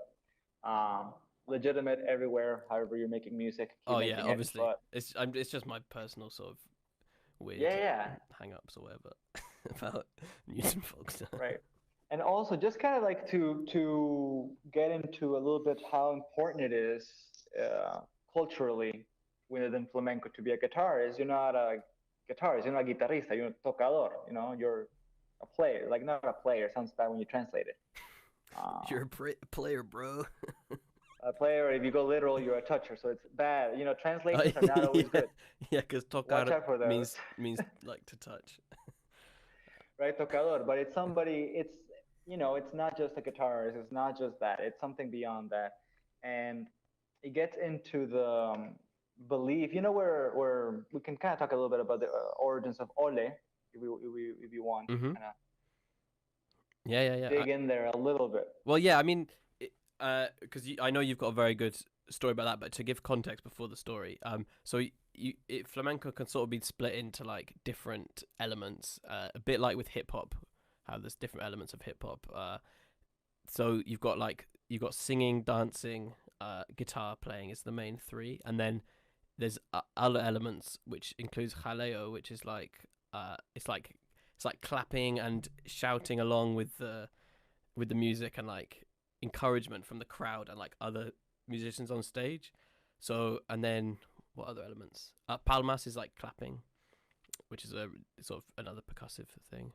legitimate everywhere. However you're making music, keep Oh making yeah, it. obviously. But It's just my personal sort of weird yeah, hang-ups or whatever about Newton folks. right. And also, just kind of like to get into a little bit how important it is culturally within flamenco to be a guitarist. You're not a guitarist. You're not a guitarrista. You're a tocador. You know, you're a player. Like not a player. Sounds bad when you translate it. You're a player, bro. A player. If you go literal, you're a toucher. So it's bad. You know, translations are not always good. Yeah, because Watch out for tocar those. means like to touch. Right, tocador. But it's somebody. It's you know, it's not just a guitarist. It's not just that. It's something beyond that, and it gets into the belief. You know, where we can kind of talk a little bit about the origins of ole, if you want, Mhm. kind of Yeah. dig in there a little bit. Well, yeah, I mean, because I know you've got a very good story about that, but to give context before the story, so flamenco can sort of be split into like different elements, a bit like with hip hop, how there's different elements of hip hop. So you've got singing, dancing, guitar playing is the main three, and then there's other elements which includes jaleo, which is like it's like clapping and shouting along with the music and like encouragement from the crowd and like other musicians on stage. So, and then what other elements? Palmas is like clapping, which is a sort of another percussive thing.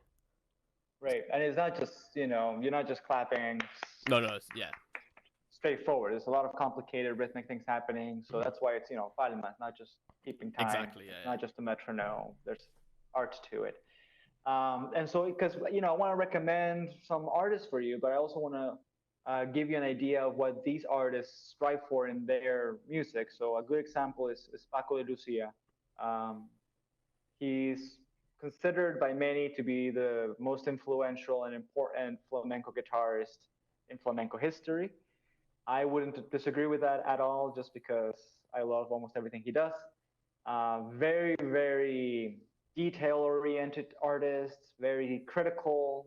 Right, and it's not just you're not just clapping. No, yeah. Straightforward. There's a lot of complicated rhythmic things happening, so that's why it's palmas, not just keeping time. Exactly, yeah. Not just a metronome. There's art to it. And so, because I want to recommend some artists for you, but I also want to give you an idea of what these artists strive for in their music. So a good example is Paco de Lucia. He's considered by many to be the most influential and important flamenco guitarist in flamenco history. I wouldn't disagree with that at all, just because I love almost everything he does. Very, very detail-oriented artist, very critical,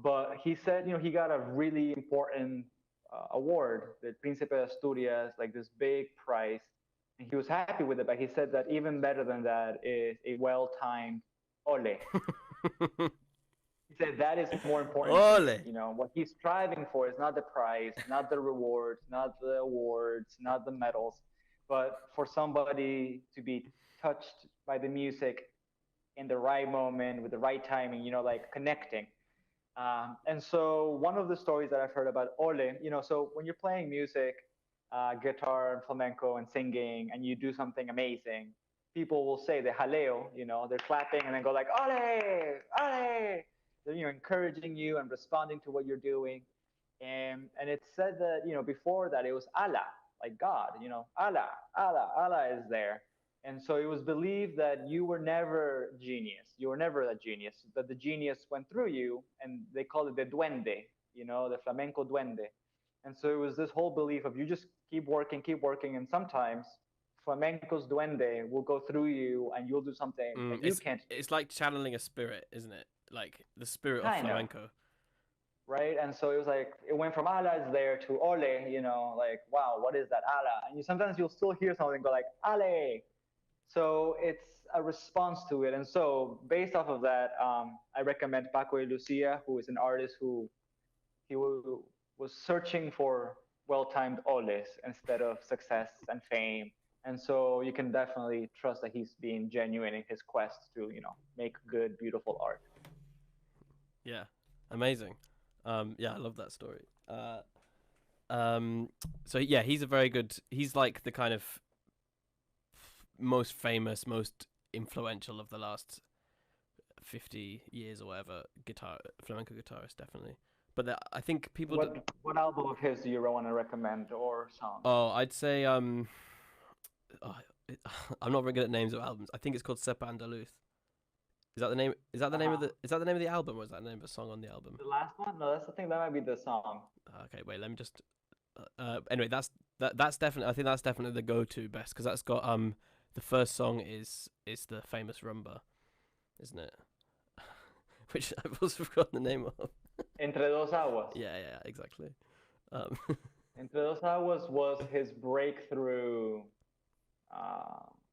but he said, he got a really important award, the Príncipe de Asturias, like this big prize, and he was happy with it. But he said that even better than that is a well-timed ole. He said that is more important. Ole. What he's striving for is not the prize, not the rewards, not the awards, not the medals, but for somebody to be touched by the music in the right moment with the right timing, like connecting. And so one of the stories that I've heard about ole, so when you're playing music, guitar and flamenco and singing, and you do something amazing, people will say the jaleo, they're clapping and then go like, ole, ole. They're, encouraging you and responding to what you're doing. And it's said that, before that it was Allah, like God, Allah is there. And so it was believed that you were never genius. You were never a genius, that the genius went through you, and they call it the duende, the flamenco duende. And so it was this whole belief of you just keep working, and sometimes flamenco's duende will go through you and you'll do something that you can't do. It's like channeling a spirit, isn't it? Like the spirit of flamenco. Right? And so it was like, it went from Allah is there to ole, like, wow, what is that Allah? And sometimes you'll still hear something go like, ale. So it's a response to it. And so based off of that, I recommend Paco de Lucia, who is an artist who was searching for well-timed oles instead of success and fame. And so you can definitely trust that he's being genuine in his quest to, make good, beautiful art. Yeah, amazing. Yeah, I love that story. So yeah, he's like the kind of most famous, most influential of the last 50 years or whatever flamenco guitarist, definitely. But I think people. What album of his do you want to recommend or song? Oh, I'd say I'm not very good at names of albums. I think it's called Cepa Andaluz. Is that the name? Is that the name of the? Is that the name of the album, or is that the name of a song on the album? The last one? No, that's the thing. That might be the song. Okay, wait. Let me just. Anyway, that's definitely. I think that's definitely the go-to best, because that's got the first song is the famous rumba, isn't it? Which I've also forgotten the name of. Entre Dos Aguas. Yeah, exactly. Um, Entre Dos Aguas was his breakthrough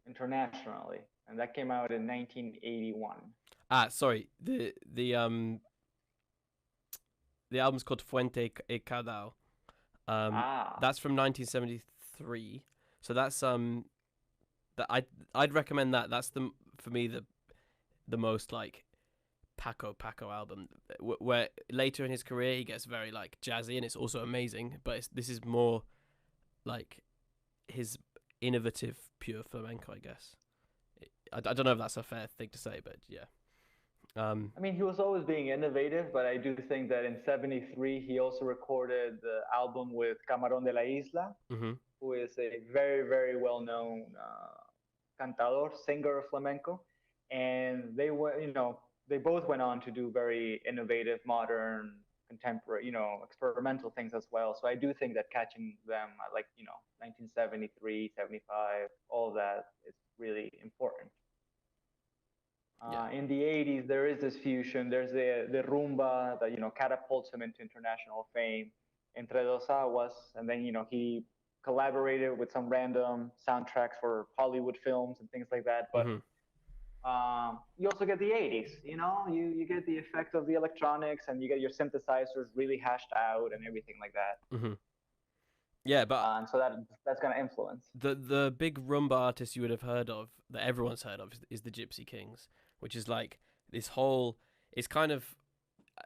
internationally, and that came out in 1981. sorry. The album's called Fuente y Cardao. That's from 1973. So that's that I'd recommend that. That's for me the most like Paco album, where later in his career he gets very like jazzy, and it's also amazing. But this is more like his innovative pure flamenco, I guess. I don't know if that's a fair thing to say, but yeah. I mean, he was always being innovative, but I do think that in '73 he also recorded the album with Camarón de la Isla, who is a very, very well-known cantador, singer of flamenco, and they were, they both went on to do very innovative, modern, contemporary, experimental things as well. So I do think that catching them at 1973, 75, all of that is really important. In the 80s, there is this fusion. There's the rumba that catapults him into international fame, Entre Dos Aguas, and then he collaborated with some random soundtracks for Hollywood films and things like that. But you also get the 80s. You get the effect of the electronics, and you get your synthesizers really hashed out and everything like that. Yeah, but and so that's gonna influence the big rumba artist you would have heard of, that everyone's heard of, is the Gypsy Kings, which is like this whole. It's kind of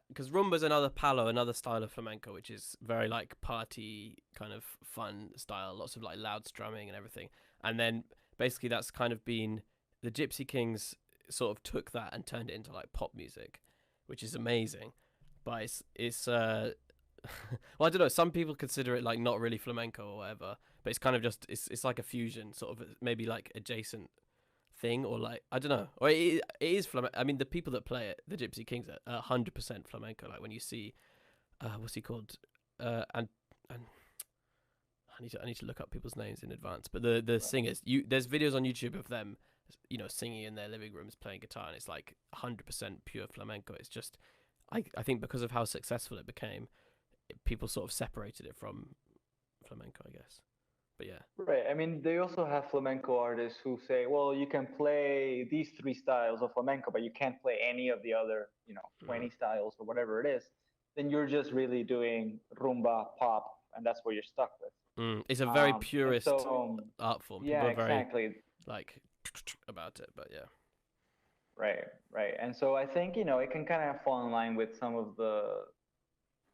because rumba's another palo, another style of flamenco, which is very like party kind of fun style, lots of like loud strumming and everything. And then basically that's kind of been the Gypsy Kings sort of took that and turned it into like pop music, which is amazing. But it's well, I don't know. Some people consider it like not really flamenco or whatever, but it's kind of just it's like a fusion, sort of maybe like adjacent thing, or like I don't know. Or it is flamenco. I mean, the people that play it, the Gypsy Kings, are 100% flamenco. Like when you see, what's he called? And I need to look up people's names in advance. But the singers, there's videos on YouTube of them, singing in their living rooms, playing guitar, and it's like 100% pure flamenco. It's just, I think because of how successful it became, people sort of separated it from flamenco, I guess. But yeah. Right. I mean, they also have flamenco artists who say, well, you can play these 3 styles of flamenco, but you can't play any of the other, 20 styles or whatever it is. Then you're just really doing rumba, pop, and that's what you're stuck with. It's a very purist art form. Yeah, people are very, exactly. like about it, but yeah. Right. And so I think, it can kind of fall in line with some of the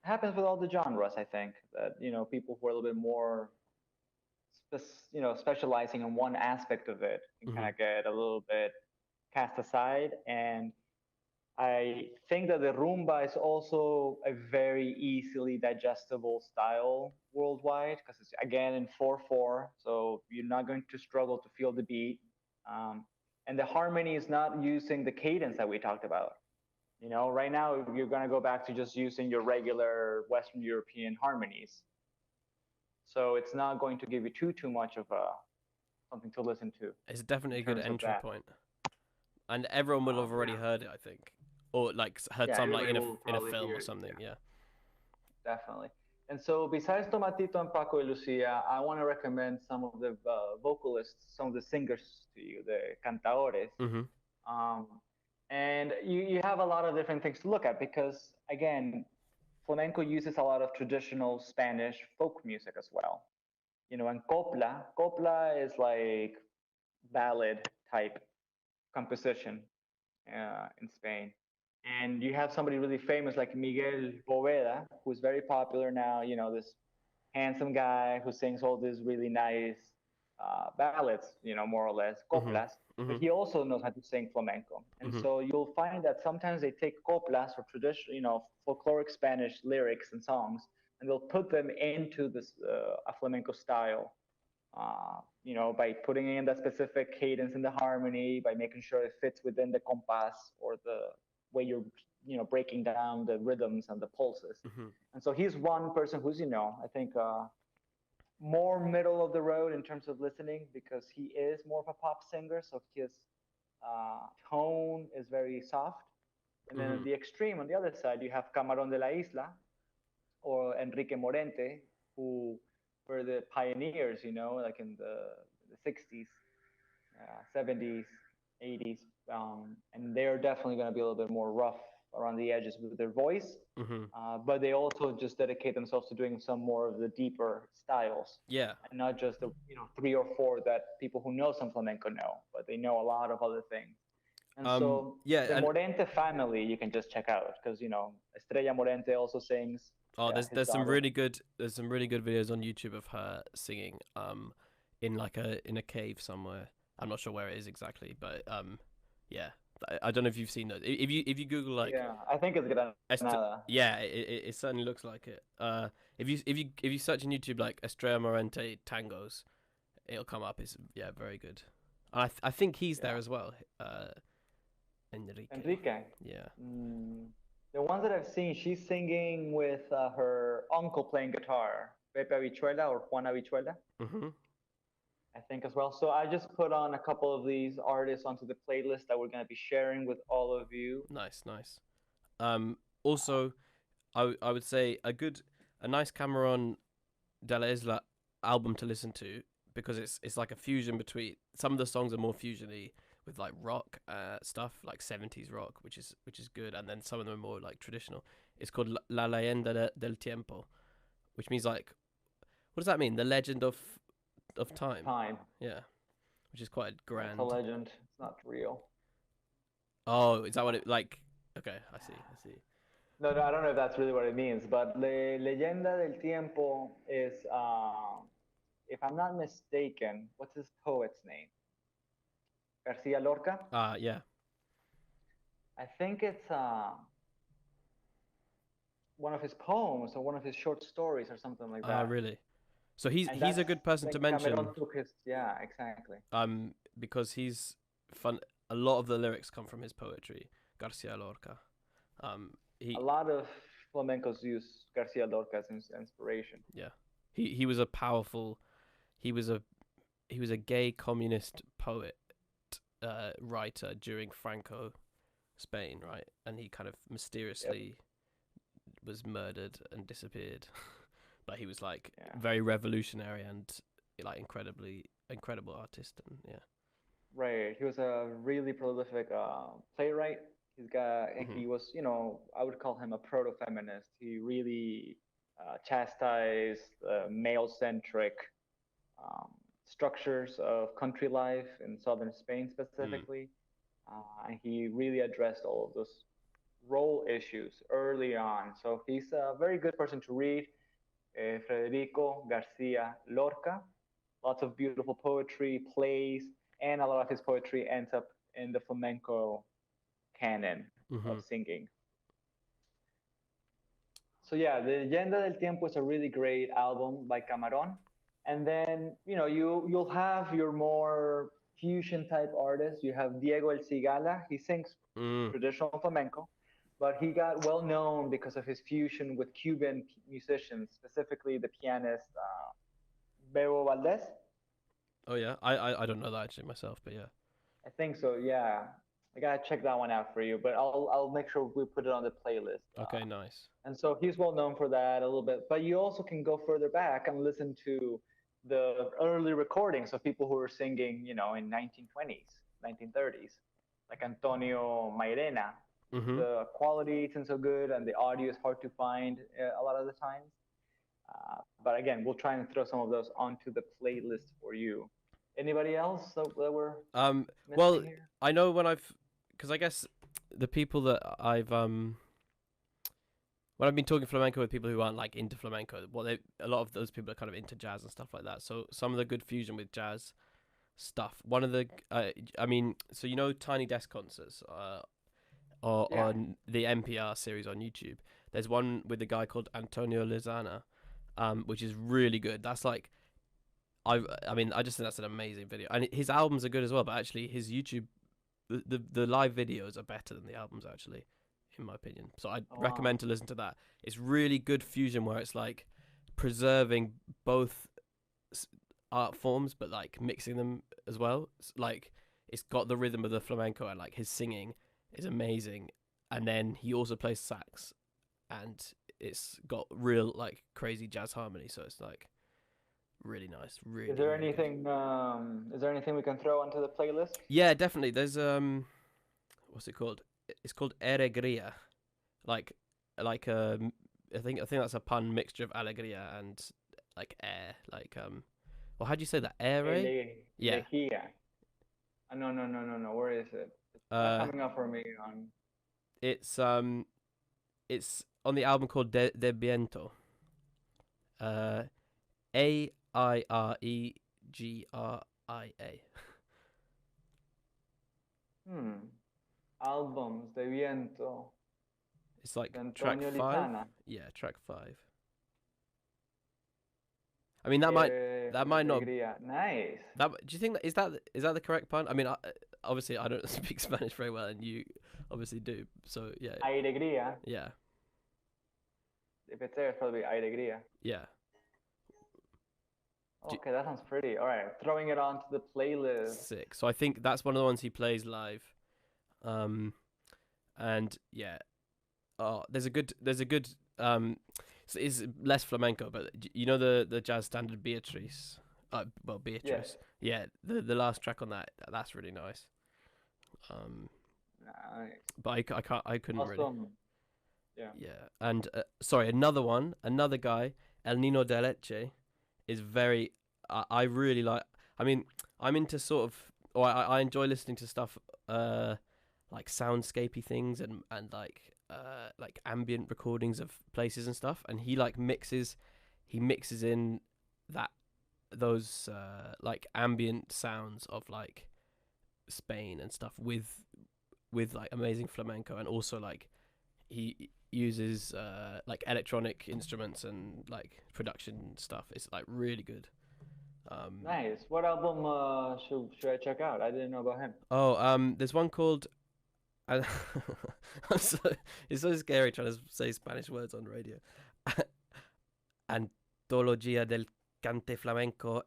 happens with all the genres. I think that people who are a little bit more specializing in one aspect of it can kind of get a little bit cast aside. And I think that the rumba is also a very easily digestible style worldwide, because it's again in 4/4, so you're not going to struggle to feel the beat, and the harmony is not using the cadence that we talked about. Right now you're going to go back to just using your regular Western European harmonies. So it's not going to give you too much of something to listen to. It's definitely a good entry point, and everyone will have already heard it, I think, or like heard some like in a film or something. Yeah, definitely. And so besides Tomatito and Paco y Lucia, I want to recommend some of the vocalists, some of the singers to you, the cantadores. And you have a lot of different things to look at, because again, flamenco uses a lot of traditional Spanish folk music as well. And copla is like ballad type composition in Spain. And you have somebody really famous like Miguel Poveda, who's very popular now, this handsome guy who sings all these really nice ballads, more or less, coplas. But he also knows how to sing flamenco. And so you'll find that sometimes they take coplas or traditional, folkloric Spanish lyrics and songs, and they'll put them into this a flamenco style, by putting in that specific cadence in the harmony, by making sure it fits within the compás or the way you're breaking down the rhythms and the pulses. And so he's one person who's, I think more middle of the road in terms of listening because he is more of a pop singer, so his tone is very soft. And then on Mhm. the extreme, on the other side, you have Camarón de la Isla or Enrique Morente, who were the pioneers, you know, like in the 60s, 70s, 80s. And they're definitely going to be a little bit more rough around the edges with their voice. Mhm. But they also just dedicate themselves to doing some more of the deeper styles Yeah. and not just the three or four that people who know some flamenco know, but they know a lot of other things. And so Yeah, the and Morente family you can just check out because Estrella Morente also sings. oh, His there's some daughter. really good videos on YouTube of her singing in like in a cave somewhere. I'm not sure where it is exactly, but yeah. I don't know if you've seen those. If you Google like Yeah, I think it's Granada. yeah, it certainly looks like it. If you search on YouTube like Estrella Morente tangos, it'll come up. It's very good. I think he's there Yeah. as well. Enrique. Enrique. Yeah. The ones that I've seen, she's singing with her uncle playing guitar, Pepe Habichuela or Juan Habichuela, Mhm. I think as well. So I just put on a couple of these artists onto the playlist that we're going to be sharing with all of you. Nice. Also, I would say a nice Cameron de la Isla album to listen to because it's like a fusion between some of the songs are more fusiony with like rock stuff like 70s rock which is good, and then some of them are more like traditional. It's called La Leyenda del Tiempo, which means like, what does that mean? The legend of time. Time. Yeah, which is quite It's grand. a legend. It's not real. Oh, is that what it like? Okay, I see. No, I don't know if that's really what it means, but Leyenda del Tiempo is, if I'm not mistaken, what's his poet's name? Garcia Lorca? Yeah. I think it's one of his poems or one of his short stories or something like that. Really? So he's And a that's good person to like mention. Cameron took his, yeah, exactly. Because he's fun. A lot of the lyrics come from his poetry, Garcia Lorca. A lot of flamencos use Garcia Lorca as inspiration. Yeah, he was a powerful. He was a gay communist poet, writer during Franco, Spain, right? And he kind of mysteriously was murdered and disappeared. But he was like very revolutionary and like incredible artist, and yeah. Right. He was a really prolific playwright. He was, I would call him a proto-feminist. He really chastised male-centric structures of country life in southern Spain specifically. And he really addressed all of those role issues early on. So he's a very good person to read. Federico Garcia Lorca. Lots of beautiful poetry, plays, and a lot of his poetry ends up in the flamenco canon of singing. So yeah, the Leyenda del Tiempo is a really great album by Camarón. And then, you'll have your more fusion type artists. You have Diego El Cigala. He sings traditional flamenco, but he got well known because of his fusion with Cuban musicians, specifically the pianist Bebo Valdez. Oh yeah, I don't know that actually myself, but yeah. I think so. Yeah, I gotta check that one out for you, but I'll make sure we put it on the playlist. Okay, nice. And so he's well known for that a little bit, but you also can go further back and listen to the early recordings of people who were singing, in 1920s, 1930s, like Antonio Mairena. The quality isn't so good, and the audio is hard to find a lot of the times. But again, we'll try and throw some of those onto the playlist for you. Anybody else that we're well, here? I know because I guess the people that when I've been talking flamenco with people who aren't like into flamenco, a lot of those people are kind of into jazz and stuff like that. So some of the good fusion with jazz stuff. One of the, so Tiny Desk concerts, on the NPR series on YouTube. There's one with a guy called Antonio Lizana, which is really good. That's like, I just think that's an amazing video, and his albums are good as well. But actually, his YouTube, the live videos are better than the albums actually, in my opinion. So I'd recommend to listen to that. It's really good fusion where it's like preserving both art forms, but like mixing them as well. Like it's got the rhythm of the flamenco, and like his singing is amazing. And then he also plays sax, and it's got real like crazy jazz harmony. So it's like really nice. Really. Is there really good. anything? Is there anything we can throw onto the playlist? Yeah, definitely. There's what's it called? It's called Alegría, like I think that's a pun mixture of alegría and like air, like well, how do you say that? Air? Yeah. Lejía. No. Where is it? It's not coming up for me on. It's on the album called De Viento. Aire. Albums de Viento. It's like de track Antonio 5. Litana. Yeah, track 5. I mean that might not. Alegría. Nice. Do you think is that the correct pun? I mean, obviously I don't speak Spanish very well, and you obviously do. So yeah. Alegría. Yeah. If it's there, it's probably Alegría. Yeah. Okay, that sounds pretty. All right, throwing it onto the playlist. Sick. So I think that's one of the ones he plays live. And yeah. There's a good it's less flamenco, but you know the jazz standard Beatrice. Beatrice. Yeah, the last track on that's really nice. Nice. But I couldn't really. Awesome. Yeah. Yeah, and sorry, another guy, El Nino de Leche, is very. I really like. I mean, I'm into sort of, or I enjoy listening to stuff, like soundscapey things and like ambient recordings of places and stuff. And he mixes in those like ambient sounds of like Spain and stuff with like amazing flamenco, and also like he uses like electronic instruments and like production stuff. It's like really good. Nice. What album should I check out? I didn't know about him. There's one called it's so scary trying to say Spanish words on radio. Antología del cante flamenco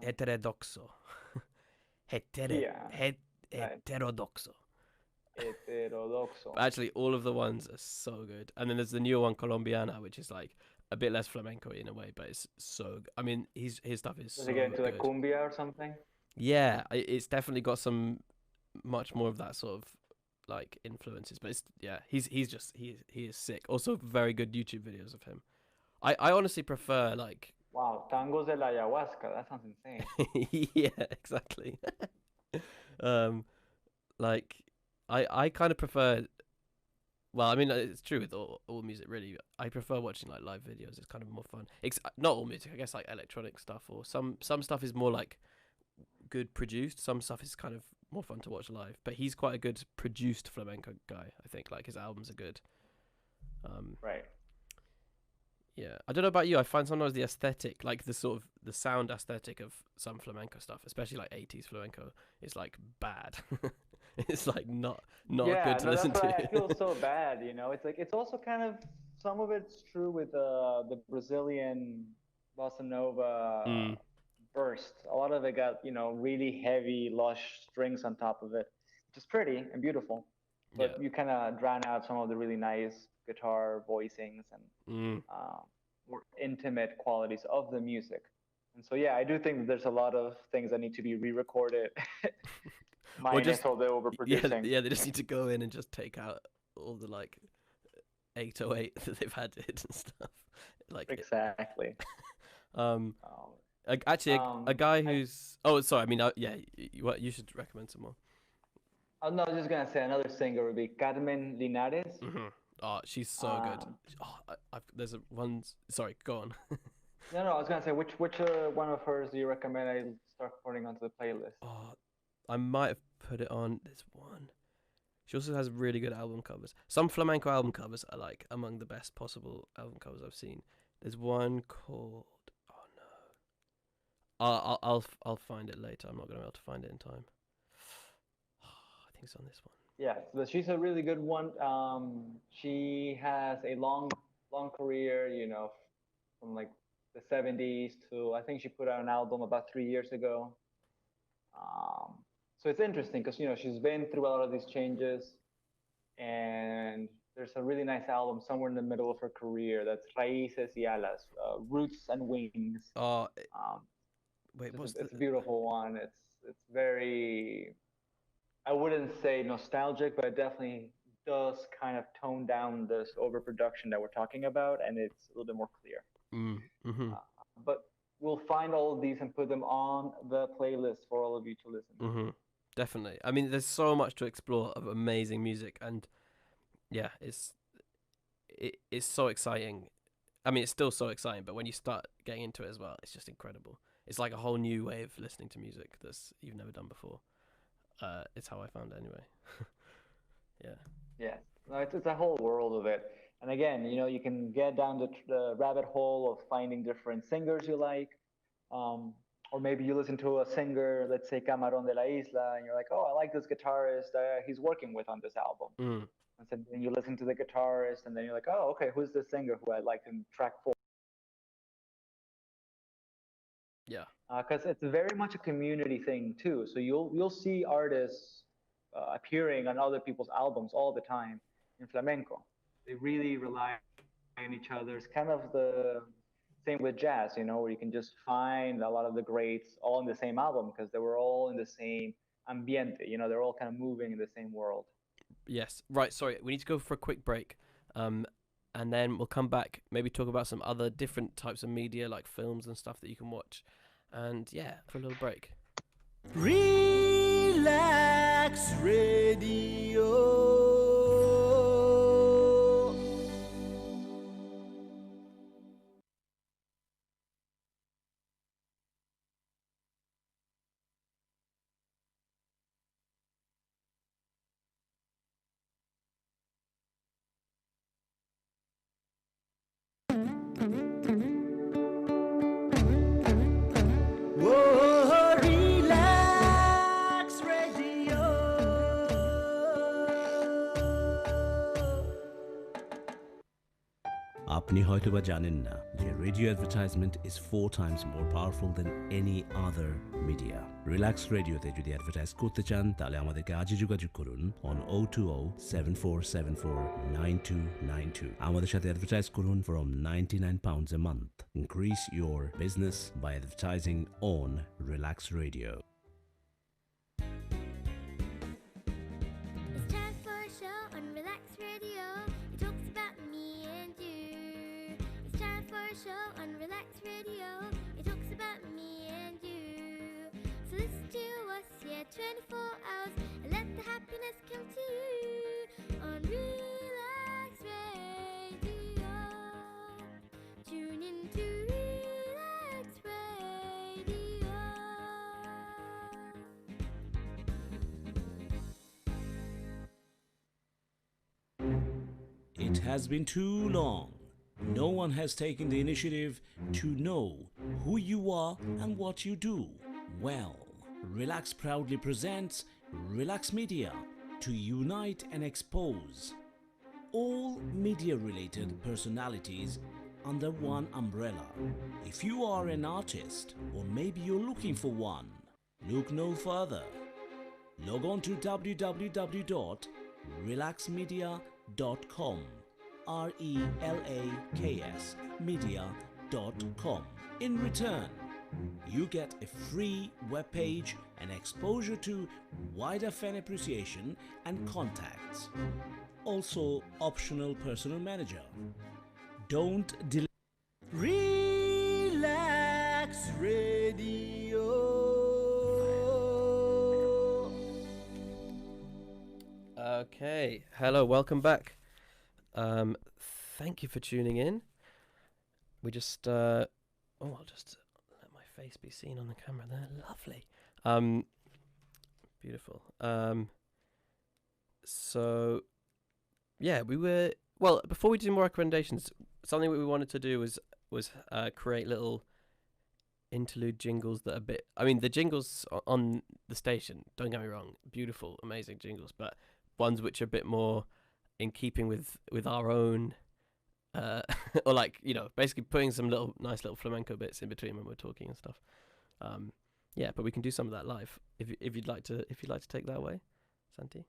heterodoxo. Heterodoxo. Heterodoxo. But actually, all of the ones are so good. And then there's the newer one, Colombiana, which is like a bit less flamenco in a way, but it's so good. I mean, his stuff is Does so it get into good. like cumbia or something? Yeah, it's definitely got some much more of that sort of like influences. But he is sick. Also, very good YouTube videos of him. I honestly prefer like. Wow, tangos de la ayahuasca. That sounds insane. Yeah, exactly. Like I kind of prefer. Well, I mean, it's true with all music, really. I prefer watching like live videos. It's kind of more fun. Not all music, I guess, like electronic stuff, or some stuff is more like good produced. Some stuff is kind of more fun to watch live. But he's quite a good produced flamenco guy, I think. Like his albums are good. Right. Yeah, I don't know about you. I find sometimes the aesthetic, like the sort of the sound aesthetic of some flamenco stuff, especially like 80s flamenco, is like bad. It's like not good to listen that's why to. I feel so bad, you know. It's like it's also kind of some of it's true with the Brazilian bossa nova burst. A lot of it got, you know, really heavy, lush strings on top of it, which is pretty and beautiful. But you kind of drown out some of the really nice guitar voicings and more intimate qualities of the music. And so, yeah, I do think that there's a lot of things that need to be re-recorded. Minus all the overproducing. Yeah, they just need to go in and just take out all the like 808 that they've added and stuff. Like exactly. Actually, a guy who's sorry. I mean, you should recommend some more. No, I was just gonna say another singer would be Carmen Linares. Mm-hmm. Oh, she's so good. There's one. Sorry, go on. No, I was gonna say which one of hers do you recommend I start putting onto the playlist? Oh, I might have put it on. There's one. She also has really good album covers. Some flamenco album covers are like among the best possible album covers I've seen. There's one called. Oh no. I'll find it later. I'm not gonna be able to find it in time. I think it's on this one. Yeah, so she's a really good one. She has a long career, you know, from like the 70s to I think she put out an album about 3 years ago. Um, so it's interesting because she's been through a lot of these changes, and there's a really nice album somewhere in the middle of her career that's Raíces y Alas, Roots and Wings. Oh, Um, wait, what's it's a the? beautiful one. It's very, I wouldn't say nostalgic, but it definitely does kind of tone down this overproduction that we're talking about, and it's a little bit more clear. Mm-hmm. Uh, but we'll find all of these and put them on the playlist for all of you to listen to. Mm-hmm. Definitely. I mean, there's so much to explore of amazing music, and yeah, it's so exciting. I mean, it's still so exciting, but when you start getting into it as well, it's just incredible. It's like a whole new way of listening to music that's you've never done before. It's how I found it anyway. Yeah. Yeah, no, it's a whole world of it. And again, you can get down the rabbit hole of finding different singers you like. Um, or maybe you listen to a singer, let's say Camarón de la Isla, and you're like, oh, I like this guitarist he's working with on this album. Mm. And so then you listen to the guitarist, and then you're like, oh, okay, who's this singer who I like in track 4? Yeah. Because it's very much a community thing too. So you'll see artists appearing on other people's albums all the time in flamenco. They really rely on each other. It's kind of the same with jazz, where you can just find a lot of the greats all in the same album because they were all in the same ambiente. They're all kind of moving in the same world. Yes. Right. Sorry, we need to go for a quick break. And then we'll come back, maybe talk about some other different types of media like films and stuff that you can watch. And yeah, for a little break. Relax Radio. Whoa, relax radio. আপনি হয়তোবা জানেন না যে radio advertisement is 4 times more powerful than any other media. Relax রেডিওতে যদি advertise করতে চান তাহলে আমাদেরকে আজই যোগাযোগ করুন on 020-7474-9292 আমাদের সাথে অ্যাডভার্টাইজ করুন from 99 pounds a month. Increase your business by advertising on Relax Radio. It's time for a show on Relax Radio. It talks about me and you. It's time for a show on Relax Radio. It talks about me and you. So listen to us here 24 hours and let the happiness come to you on Relax Radio. Tune in to Relax Radio. It has been too long. No one has taken the initiative to know who you are and what you do. Well, Relax proudly presents Relax Media to unite and expose all media-related personalities under one umbrella. If you are an artist or maybe you're looking for one, look no further. Log on to www.relaxmedia.com. RELAKS media.com. In return, you get a free webpage and exposure to wider fan appreciation and contacts. Also, optional personal manager. Don't delay. Relax Radio. Okay. Hello, welcome back. Thank you for tuning in. We just I'll just let my face be seen on the camera there. Lovely. Beautiful. So yeah, before we do more recommendations, something we wanted to do was create little interlude jingles that are a bit, I mean, the jingles on the station, don't get me wrong, beautiful, amazing jingles, but ones which are a bit more in keeping with our own or like basically putting some nice little flamenco bits in between when we're talking and stuff. Yeah, but we can do some of that live if you'd like to take that away, Santi.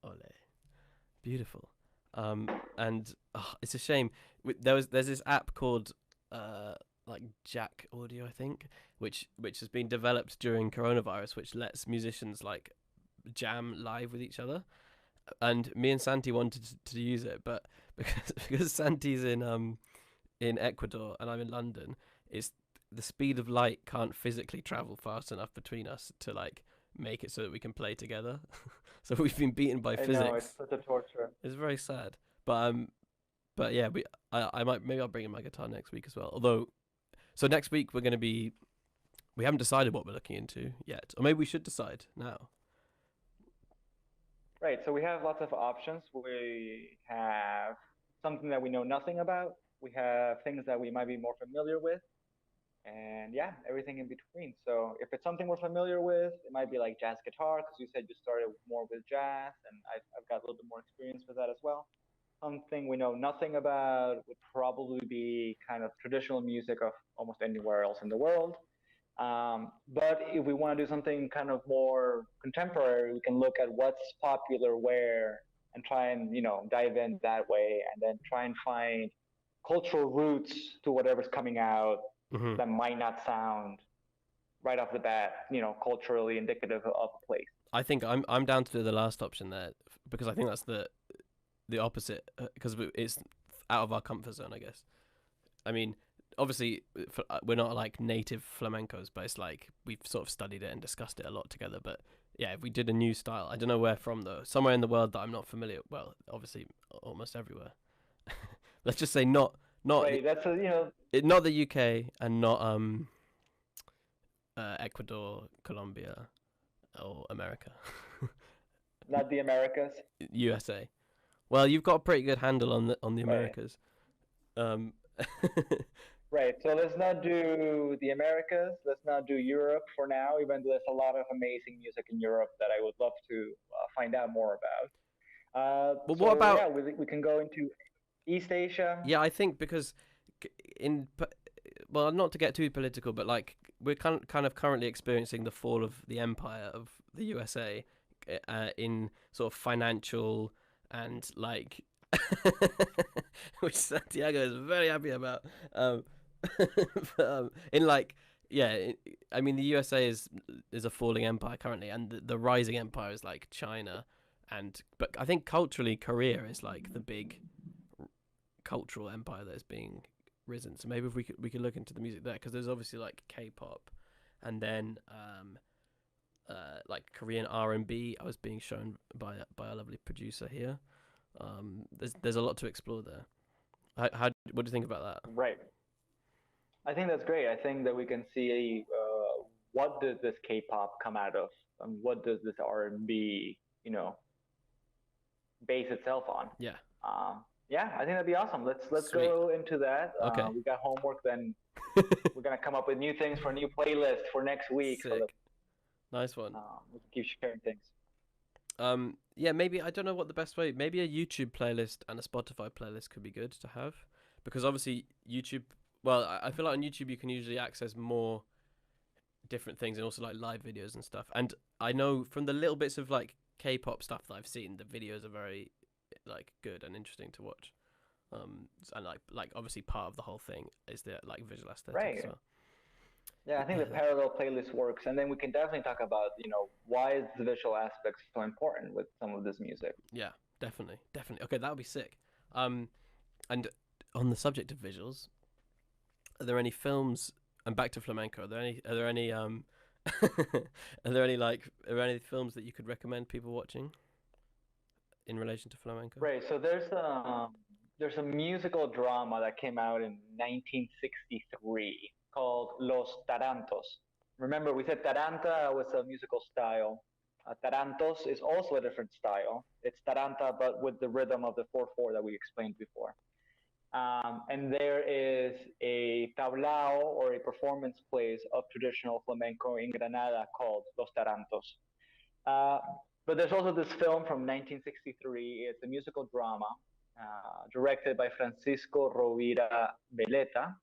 Ole. Beautiful. And it's a shame. There's this app called like Jack Audio, I think, which has been developed during coronavirus, which lets musicians like jam live with each other. And me and Santi wanted to use it, but because Santi's in Ecuador and I'm in London, it's the speed of light can't physically travel fast enough between us to like make it so that we can play together. So we've been beaten by physics. I know, it's such a torture. It's very sad. But yeah, I'll bring in my guitar next week as well. Although, so next week we haven't decided what we're looking into yet, or maybe we should decide now. Right, so we have lots of options. We have something that we know nothing about. We have things that we might be more familiar with. And yeah, everything in between. So if it's something we're familiar with, it might be like jazz guitar, because you said you started more with jazz, and I've got a little bit more experience with that as well. Something we know nothing about would probably be kind of traditional music of almost anywhere else in the world. But if we want to do something kind of more contemporary, we can look at what's popular where and try and, dive in that way, and then try and find cultural roots to whatever's coming out that might not sound right off the bat, culturally indicative of a place. I think I'm down to do the last option there, because I think that's the opposite, because it's out of our comfort zone, I guess. I mean, obviously we're not like native flamencos, but it's like we've sort of studied it and discussed it a lot together. But yeah, if we did a new style, I don't know where from though, somewhere in the world that I'm not familiar. Well, obviously almost everywhere. Let's just say not. Right, that's not the UK and not Ecuador, Colombia, or America. Not the Americas. USA. Well, you've got a pretty good handle on the Right. Americas. Right, so let's not do the Americas. Let's not do Europe for now, even though there's a lot of amazing music in Europe that I would love to find out more about. But what about? Yeah, we can go into East Asia. Yeah, I think because well, not to get too political, but like we're kind of currently experiencing the fall of the empire of the USA in sort of financial and like which Santiago is very happy about. In like, yeah, I mean the USA is a falling empire currently, and the rising empire is like China, but I think culturally Korea is like the big cultural empire that is being risen. So maybe if we could look into the music there, because there's obviously like K-pop, and then like Korean R&B. I was being shown by a lovely producer here. There's a lot to explore there. What do you think about that? Right. I think that's great. I think that we can see what does this K-pop come out of, and what does this R&B, base itself on. Yeah. Yeah, I think that'd be awesome. Let's Sweet. go into that. Okay. We got homework. Then we're gonna come up with new things for a new playlist for next week. Sick. So that, Nice one. we can keep sharing things. Yeah, maybe I don't know what the best way. Maybe a YouTube playlist and a Spotify playlist could be good to have, because obviously YouTube. Well, I feel like on YouTube you can usually access more different things and also like live videos and stuff. And I know from the little bits of like K-pop stuff that I've seen, the videos are very like good and interesting to watch. And like obviously part of the whole thing is the like visual aesthetic. Right. So. Yeah, I think the parallel playlist works, and then we can definitely talk about why is the visual aspect so important with some of this music. Yeah, definitely. Okay, that would be sick. And on the subject of visuals, are there any films? And back to flamenco. Are there any are there any films that you could recommend people watching in relation to flamenco? Right. So there's a musical drama that came out in 1963 called Los Tarantos. Remember, we said Taranta was a musical style. Tarantos is also a different style. It's Taranta, but with the rhythm of the 4/4 that we explained before. And there is a tablao or a performance place of traditional flamenco in Granada called Los Tarantos. Uh, but there's also this film from 1963. It's a musical drama directed by Francisco Rovira Veleta,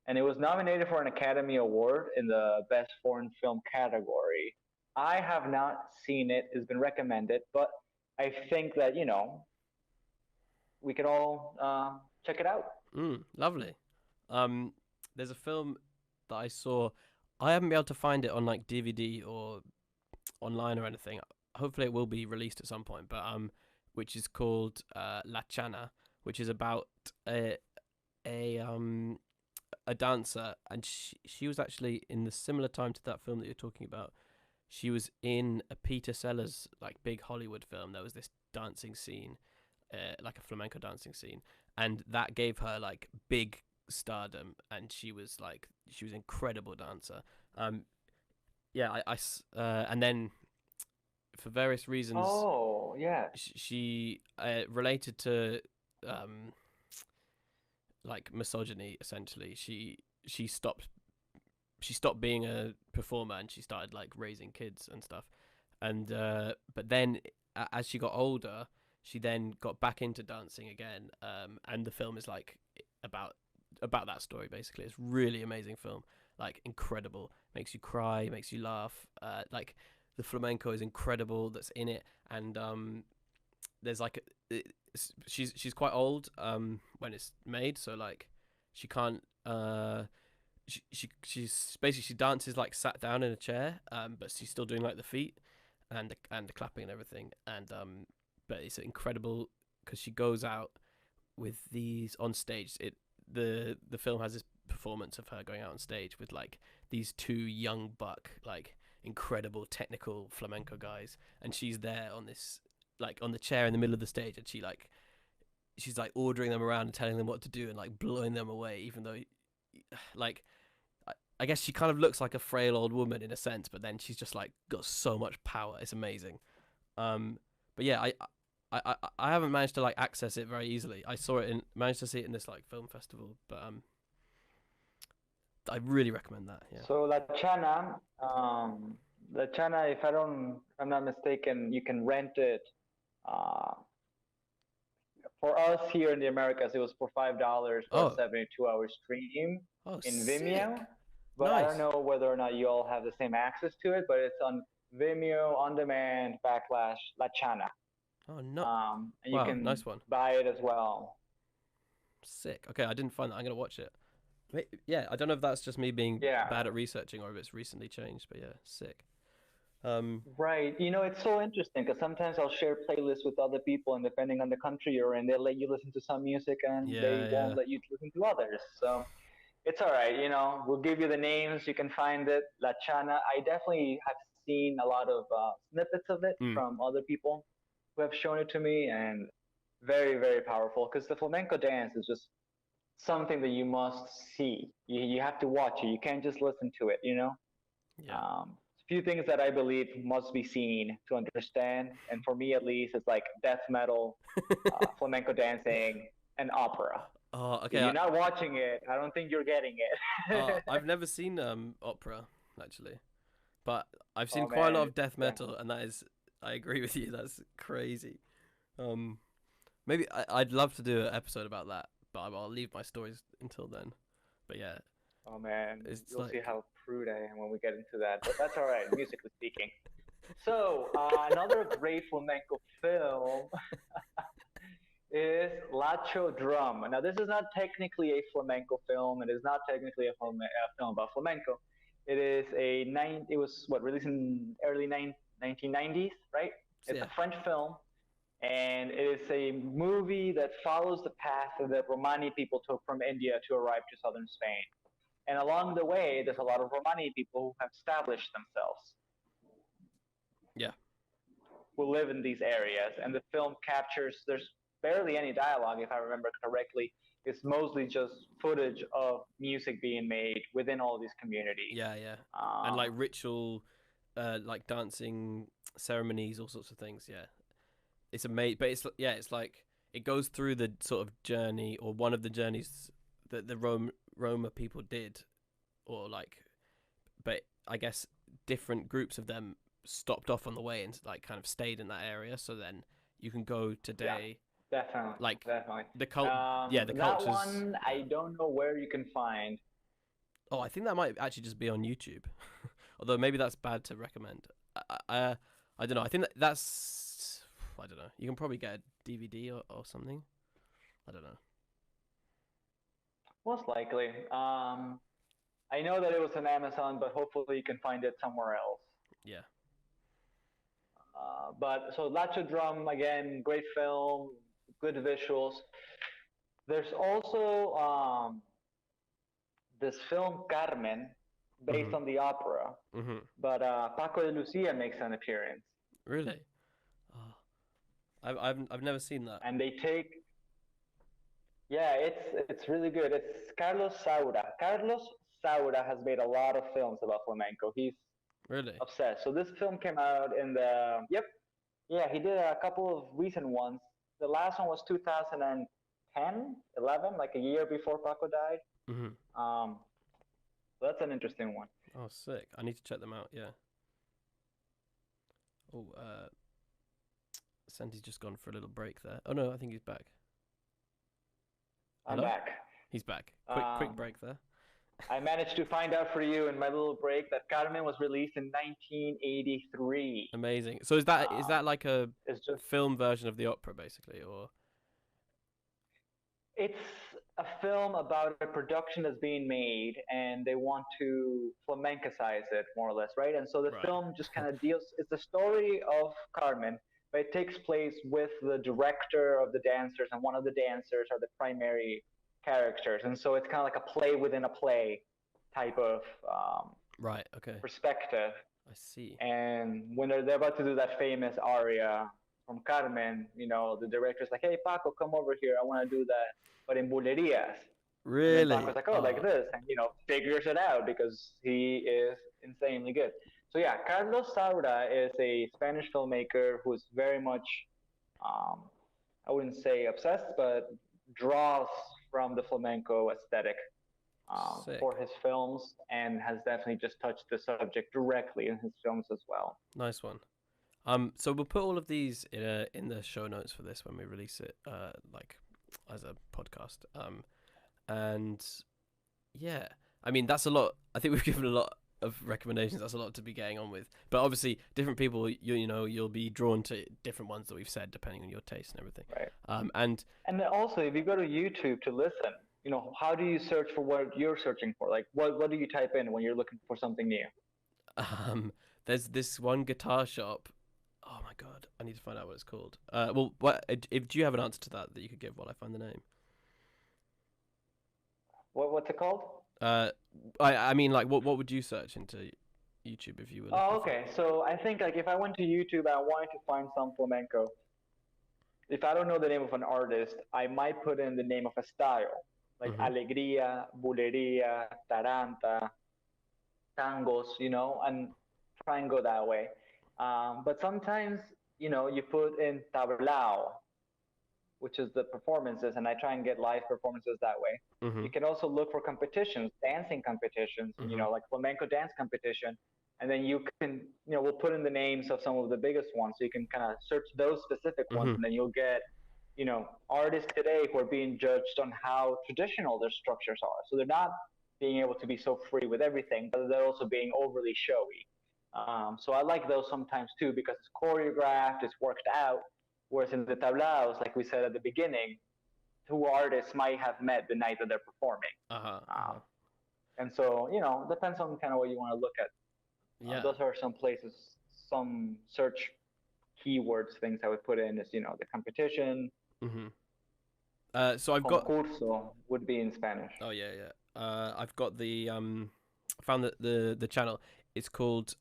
and it was nominated for an Academy Award in the Best Foreign Film category. I have not seen it; it's been recommended, but I think that we can all check it out. Lovely. Um, there's a film that I saw. I haven't been able to find it on like DVD or online or anything. Hopefully, it will be released at some point. But which is called La Chana, which is about a um a dancer, and she was actually in the similar time to that film that you're talking about. She was in a Peter Sellers like big Hollywood film. There was this dancing scene, like a flamenco dancing scene, and that gave her like big stardom. And she was incredible dancer. Yeah, and then for various reasons, Oh, yeah. she related to like misogyny. Essentially, she stopped being a performer, and she started like raising kids and stuff. And but then as she got older, she then got back into dancing again. And the film is like about that story basically. It's really amazing film, like incredible, makes you cry, makes you laugh. Like the flamenco is incredible that's in it. And there's like she's quite old when it's made, so like she can't she's basically, she dances like sat down in a chair, but she's still doing like the feet and the clapping and everything. And but it's incredible because she goes out with these on stage. The film has this performance of her going out on stage with like these two young buck, like incredible technical flamenco guys, and she's there on this like on the chair in the middle of the stage, and she's like ordering them around and telling them what to do and like blowing them away, even though like I guess she kind of looks like a frail old woman in a sense, but then she's just like got so much power. It's amazing. But yeah, I haven't managed to like access it very easily. I managed to see it in this like film festival, but I really recommend that. Yeah. So La Chana, if I'm not mistaken, you can rent it. Uh, for us here in the Americas, it was for $5 for a 72-hour stream in Vimeo. Sick. But I Nice. don't know whether or not you all have the same access to it. But it's on Vimeo on demand / La Chana. Oh no. And you Wow, can nice one. buy it as well. Sick. Okay, I didn't find that. I'm gonna watch it. Yeah, I don't know if that's just me being Yeah. bad at researching or if it's recently changed, but yeah, sick. Right. It's so interesting because sometimes I'll share playlists with other people, and depending on the country you're in, they'll let you listen to some music and they Yeah. won't let you listen to others. So it's all right. We'll give you the names. You can find it. La Chana. I definitely have seen a lot of snippets of it from other people who have shown it to me, and very, very powerful because the flamenco dance is just something that you must see. You have to watch it. You can't just listen to it. Yeah. A few things that I believe must be seen to understand, and for me at least, it's like death metal, flamenco dancing, and opera. Oh, If okay. you're not watching it, I don't think you're getting it. I've never seen opera actually, but I've seen Oh, quite a lot man, of death yeah. metal, and that is, I agree with you. That's crazy. Maybe I'd love to do an episode about that, but I'll leave my stories until then. But yeah, Oh man, It's you'll see like- how prude I am when we get into that, but that's all right, musically speaking. So another great flamenco film is Lacho Drum. Now, this is not technically a flamenco film. It is not technically a film about flamenco. It was released in early 1990s, right? It's Yeah. a French film, and it is a movie that follows the path that Romani people took from India to arrive to southern Spain. And along the way, there's a lot of Romani people who have established themselves, Yeah. who live in these areas. And the film captures, there's barely any dialogue, if I remember correctly. It's mostly just footage of music being made within all these communities. Yeah. And like ritual, like dancing ceremonies, all sorts of things. Yeah, it's amazing. But it's it goes through the sort of journey, or one of the journeys that the Roma people did, or like, but I guess different groups of them stopped off on the way and like kind of stayed in that area. So then you can go today. Definitely. Like, definitely. the the That cultures. one I don't know where you can find. Oh, I think that might actually just be on YouTube. Although maybe that's bad to recommend. I don't know. I think that's I don't know. You can probably get a DVD or something. I don't know. Most likely. I know that it was on Amazon, but hopefully you can find it somewhere else. Yeah. But so Lacho Drum, again, great film, good visuals. There's also this film Carmen, based on the opera, but Paco de Lucia makes an appearance. Really? Oh. I've never seen that. And they take, yeah, it's really good. It's Carlos Saura. Carlos Saura has made a lot of films about flamenco. He's Really? obsessed. So this film came out in the, yeah, he did a couple of recent ones. The last one was 2010, 11, like a year before Paco died. So that's an interesting one. Oh, sick. I need to check them out, yeah. Oh, Sandy's just gone for a little break there. Oh, no, I think he's back. I'm Hello? back. He's back. Quick break there. I managed to find out for you in my little break that Carmen was released in 1983. Amazing. So is that like a It's just film version of the opera, basically, or? it's a film about a production that's being made, and they want to flamencicize it more or less, right? And so the Right. film just kind of deals. It's the story of Carmen, but it takes place with the director of the dancers, and one of the dancers are the primary characters, and so it's kind of like a play within a play type of Right. Okay. perspective. I see. And when they're about to do that famous aria from Carmen, you know, the director's like, "Hey, Paco, come over here. I want to do that, but in bulerías." Really? And then Paco's like, "Oh, like this," and figures it out because he is insanely good. So yeah, Carlos Saura is a Spanish filmmaker who is very much, I wouldn't say obsessed, but draws from the flamenco aesthetic Sick. for his films, and has definitely just touched the subject directly in his films as well. Nice one. So we'll put all of these in the show notes for this when we release it, like as a podcast. And yeah, I mean that's a lot. I think we've given a lot of recommendations. That's a lot to be getting on with. But obviously, different people, you'll be drawn to different ones that we've said depending on your taste and everything. Right. And And also, if you go to YouTube to listen, how do you search for what you're searching for? Like, what do you type in when you're looking for something new? there's this one guitar shop. Oh my god, I need to find out what it's called. Well, do you have an answer to that you could give while I find the name? What's it called? I mean, like, what would you search into YouTube if you were? Oh, okay. So I think like if I went to YouTube and I wanted to find some flamenco, if I don't know the name of an artist, I might put in the name of a style, like alegría, bulería, taranta, tangos, and try and go that way. But sometimes, you put in tablao, which is the performances, and I try and get live performances that way. You can also look for competitions, dancing competitions, like flamenco dance competition, and then you can, we'll put in the names of some of the biggest ones, so you can kind of search those specific ones, and then you'll get, artists today who are being judged on how traditional their structures are. So they're not being able to be so free with everything, but they're also being overly showy. So I like those sometimes too, because it's choreographed, it's worked out. Whereas in the tablaos, like we said at the beginning, two artists might have met the night that they're performing. And so, depends on kind of what you want to look at. Yeah. Those are some places, some search keywords, things I would put in is, the competition. So I've got concurso would be in Spanish. Oh yeah. I've got the found the channel. It's called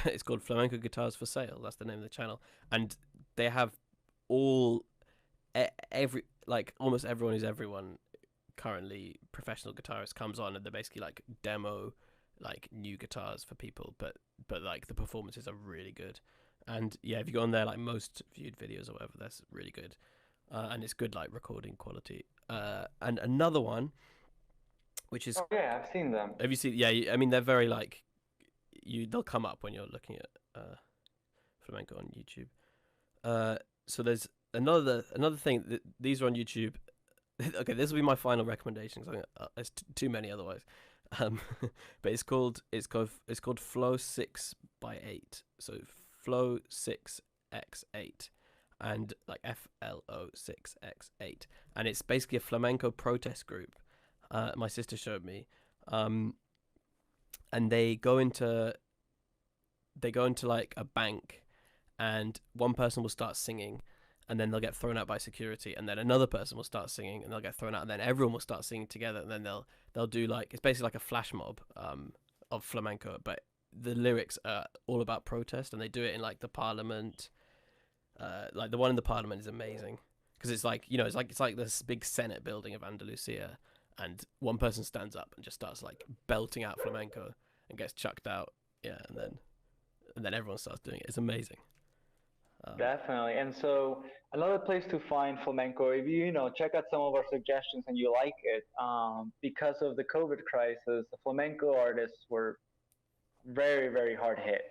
it's called Flamenco Guitars for Sale. That's the name of the channel, and they have almost everyone who's everyone currently professional guitarist comes on, and they're basically like demo like new guitars for people, but like the performances are really good. And yeah, if you go on there, like most viewed videos or whatever, that's really good. and it's good like recording quality. And another one, which is Oh yeah, I've seen them. have you seen? Yeah, I mean they're very like they'll come up when you're looking at flamenco on YouTube. So there's another thing. These are on YouTube. Okay, this will be my final recommendations. I think there's too many otherwise. But it's called Flow 6x8. So Flow 6x8, and like FLO 6x8, and it's basically a flamenco protest group. My sister showed me, and they go into like a bank, and one person will start singing, and then they'll get thrown out by security, and then another person will start singing, and they'll get thrown out, and then everyone will start singing together, and then they'll do like, it's basically like a flash mob of flamenco, but the lyrics are all about protest, and they do it in like the parliament. Like the one in the parliament is amazing because it's like, you know, it's like this big Senate building of Andalusia, and one person stands up and just starts like belting out flamenco and gets chucked out, and then everyone starts doing it. It's amazing. Definitely. And so another place to find flamenco, if you check out some of our suggestions and you like it, because of the COVID crisis, the flamenco artists were very, very hard hit,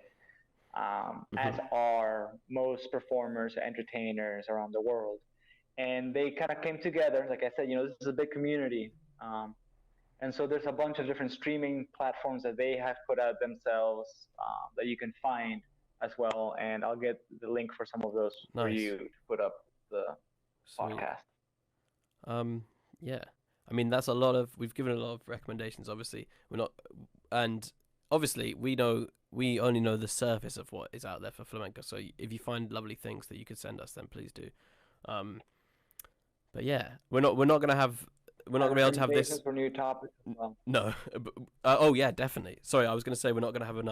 as are most performers, entertainers around the world. And they kind of came together. Like I said, this is a big community. And so there's a bunch of different streaming platforms that they have put out themselves, that you can find as well, and I'll get the link for some of those for you to put up the podcast. Yeah, I mean we've given a lot of recommendations. Obviously we only know the surface of what is out there for flamenco, so if you find lovely things that you could send us, then please do. But yeah, we're not gonna be able to have this for new topics as well. No. Oh yeah, definitely. Sorry, I was gonna say we're not gonna have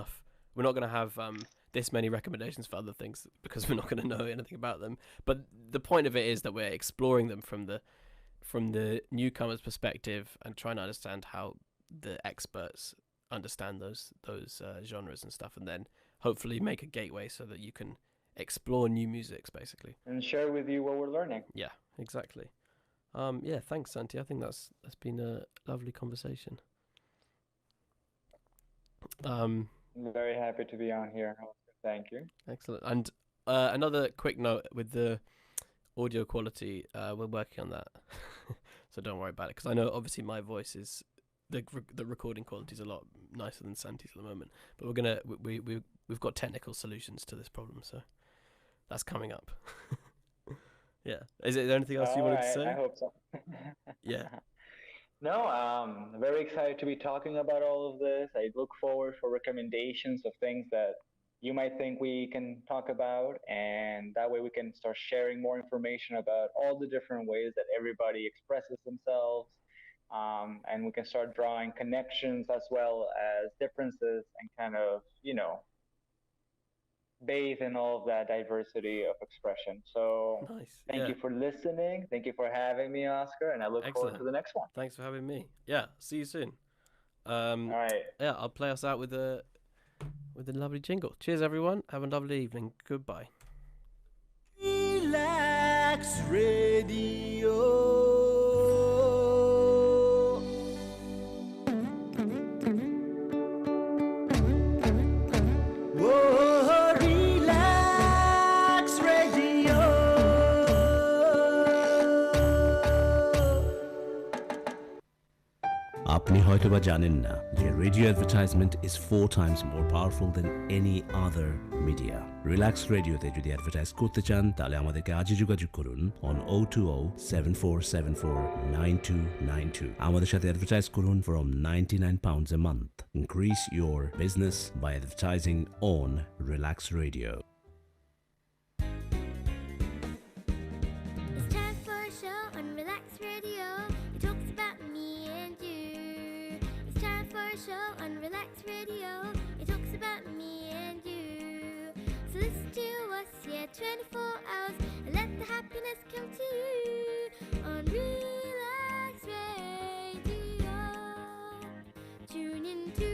this many recommendations for other things because we're not going to know anything about them. But the point of it is that we're exploring them from the newcomer's perspective and trying to understand how the experts understand those genres and stuff, and then hopefully make a gateway so that you can explore new musics basically and share with you what we're learning. Yeah, exactly. Yeah, thanks, Santi. I think that's been a lovely conversation. I'm very happy to be on here. Thank you. Excellent. And another quick note with the audio quality, we're working on that, so don't worry about it. Because I know obviously my voice is the recording quality is a lot nicer than Santi's at the moment, but we've got technical solutions to this problem, so that's coming up. Yeah. Is there anything else you wanted to say? I hope so. Yeah. No, I'm very excited to be talking about all of this. I look forward for recommendations of things that you might think we can talk about, and that way we can start sharing more information about all the different ways that everybody expresses themselves, and we can start drawing connections as well as differences, and kind of, bathe in all of that diversity of expression. So thank you for listening. Thank you for having me, Oscar, and I look forward to the next one. Thanks for having me. Yeah, see you soon. All right. Yeah, I'll play us out with a lovely jingle. Cheers, everyone. Have a lovely evening. Goodbye. Relax Radio. Whoa, Relax Radio. আপনি হয়তোবা জানেন না যে radio advertisement is 4 times more powerful than any other media. Relax রেডিওতে যদি advertise করতে চান তাহলে আমাদেরকে আজই যোগাযোগ করুন on 020-7474-9292. আমাদের সাথে অ্যাডভার্টাইজ করুন from £99 a month. Increase your business by advertising on Relax Radio. It's time for a show on Relax Radio. It talks about me and you. It's time for a show on Relax Radio. It talks about me and you. So listen to us, 24 hours, and let the happiness come to you on Relax Radio. Tune in to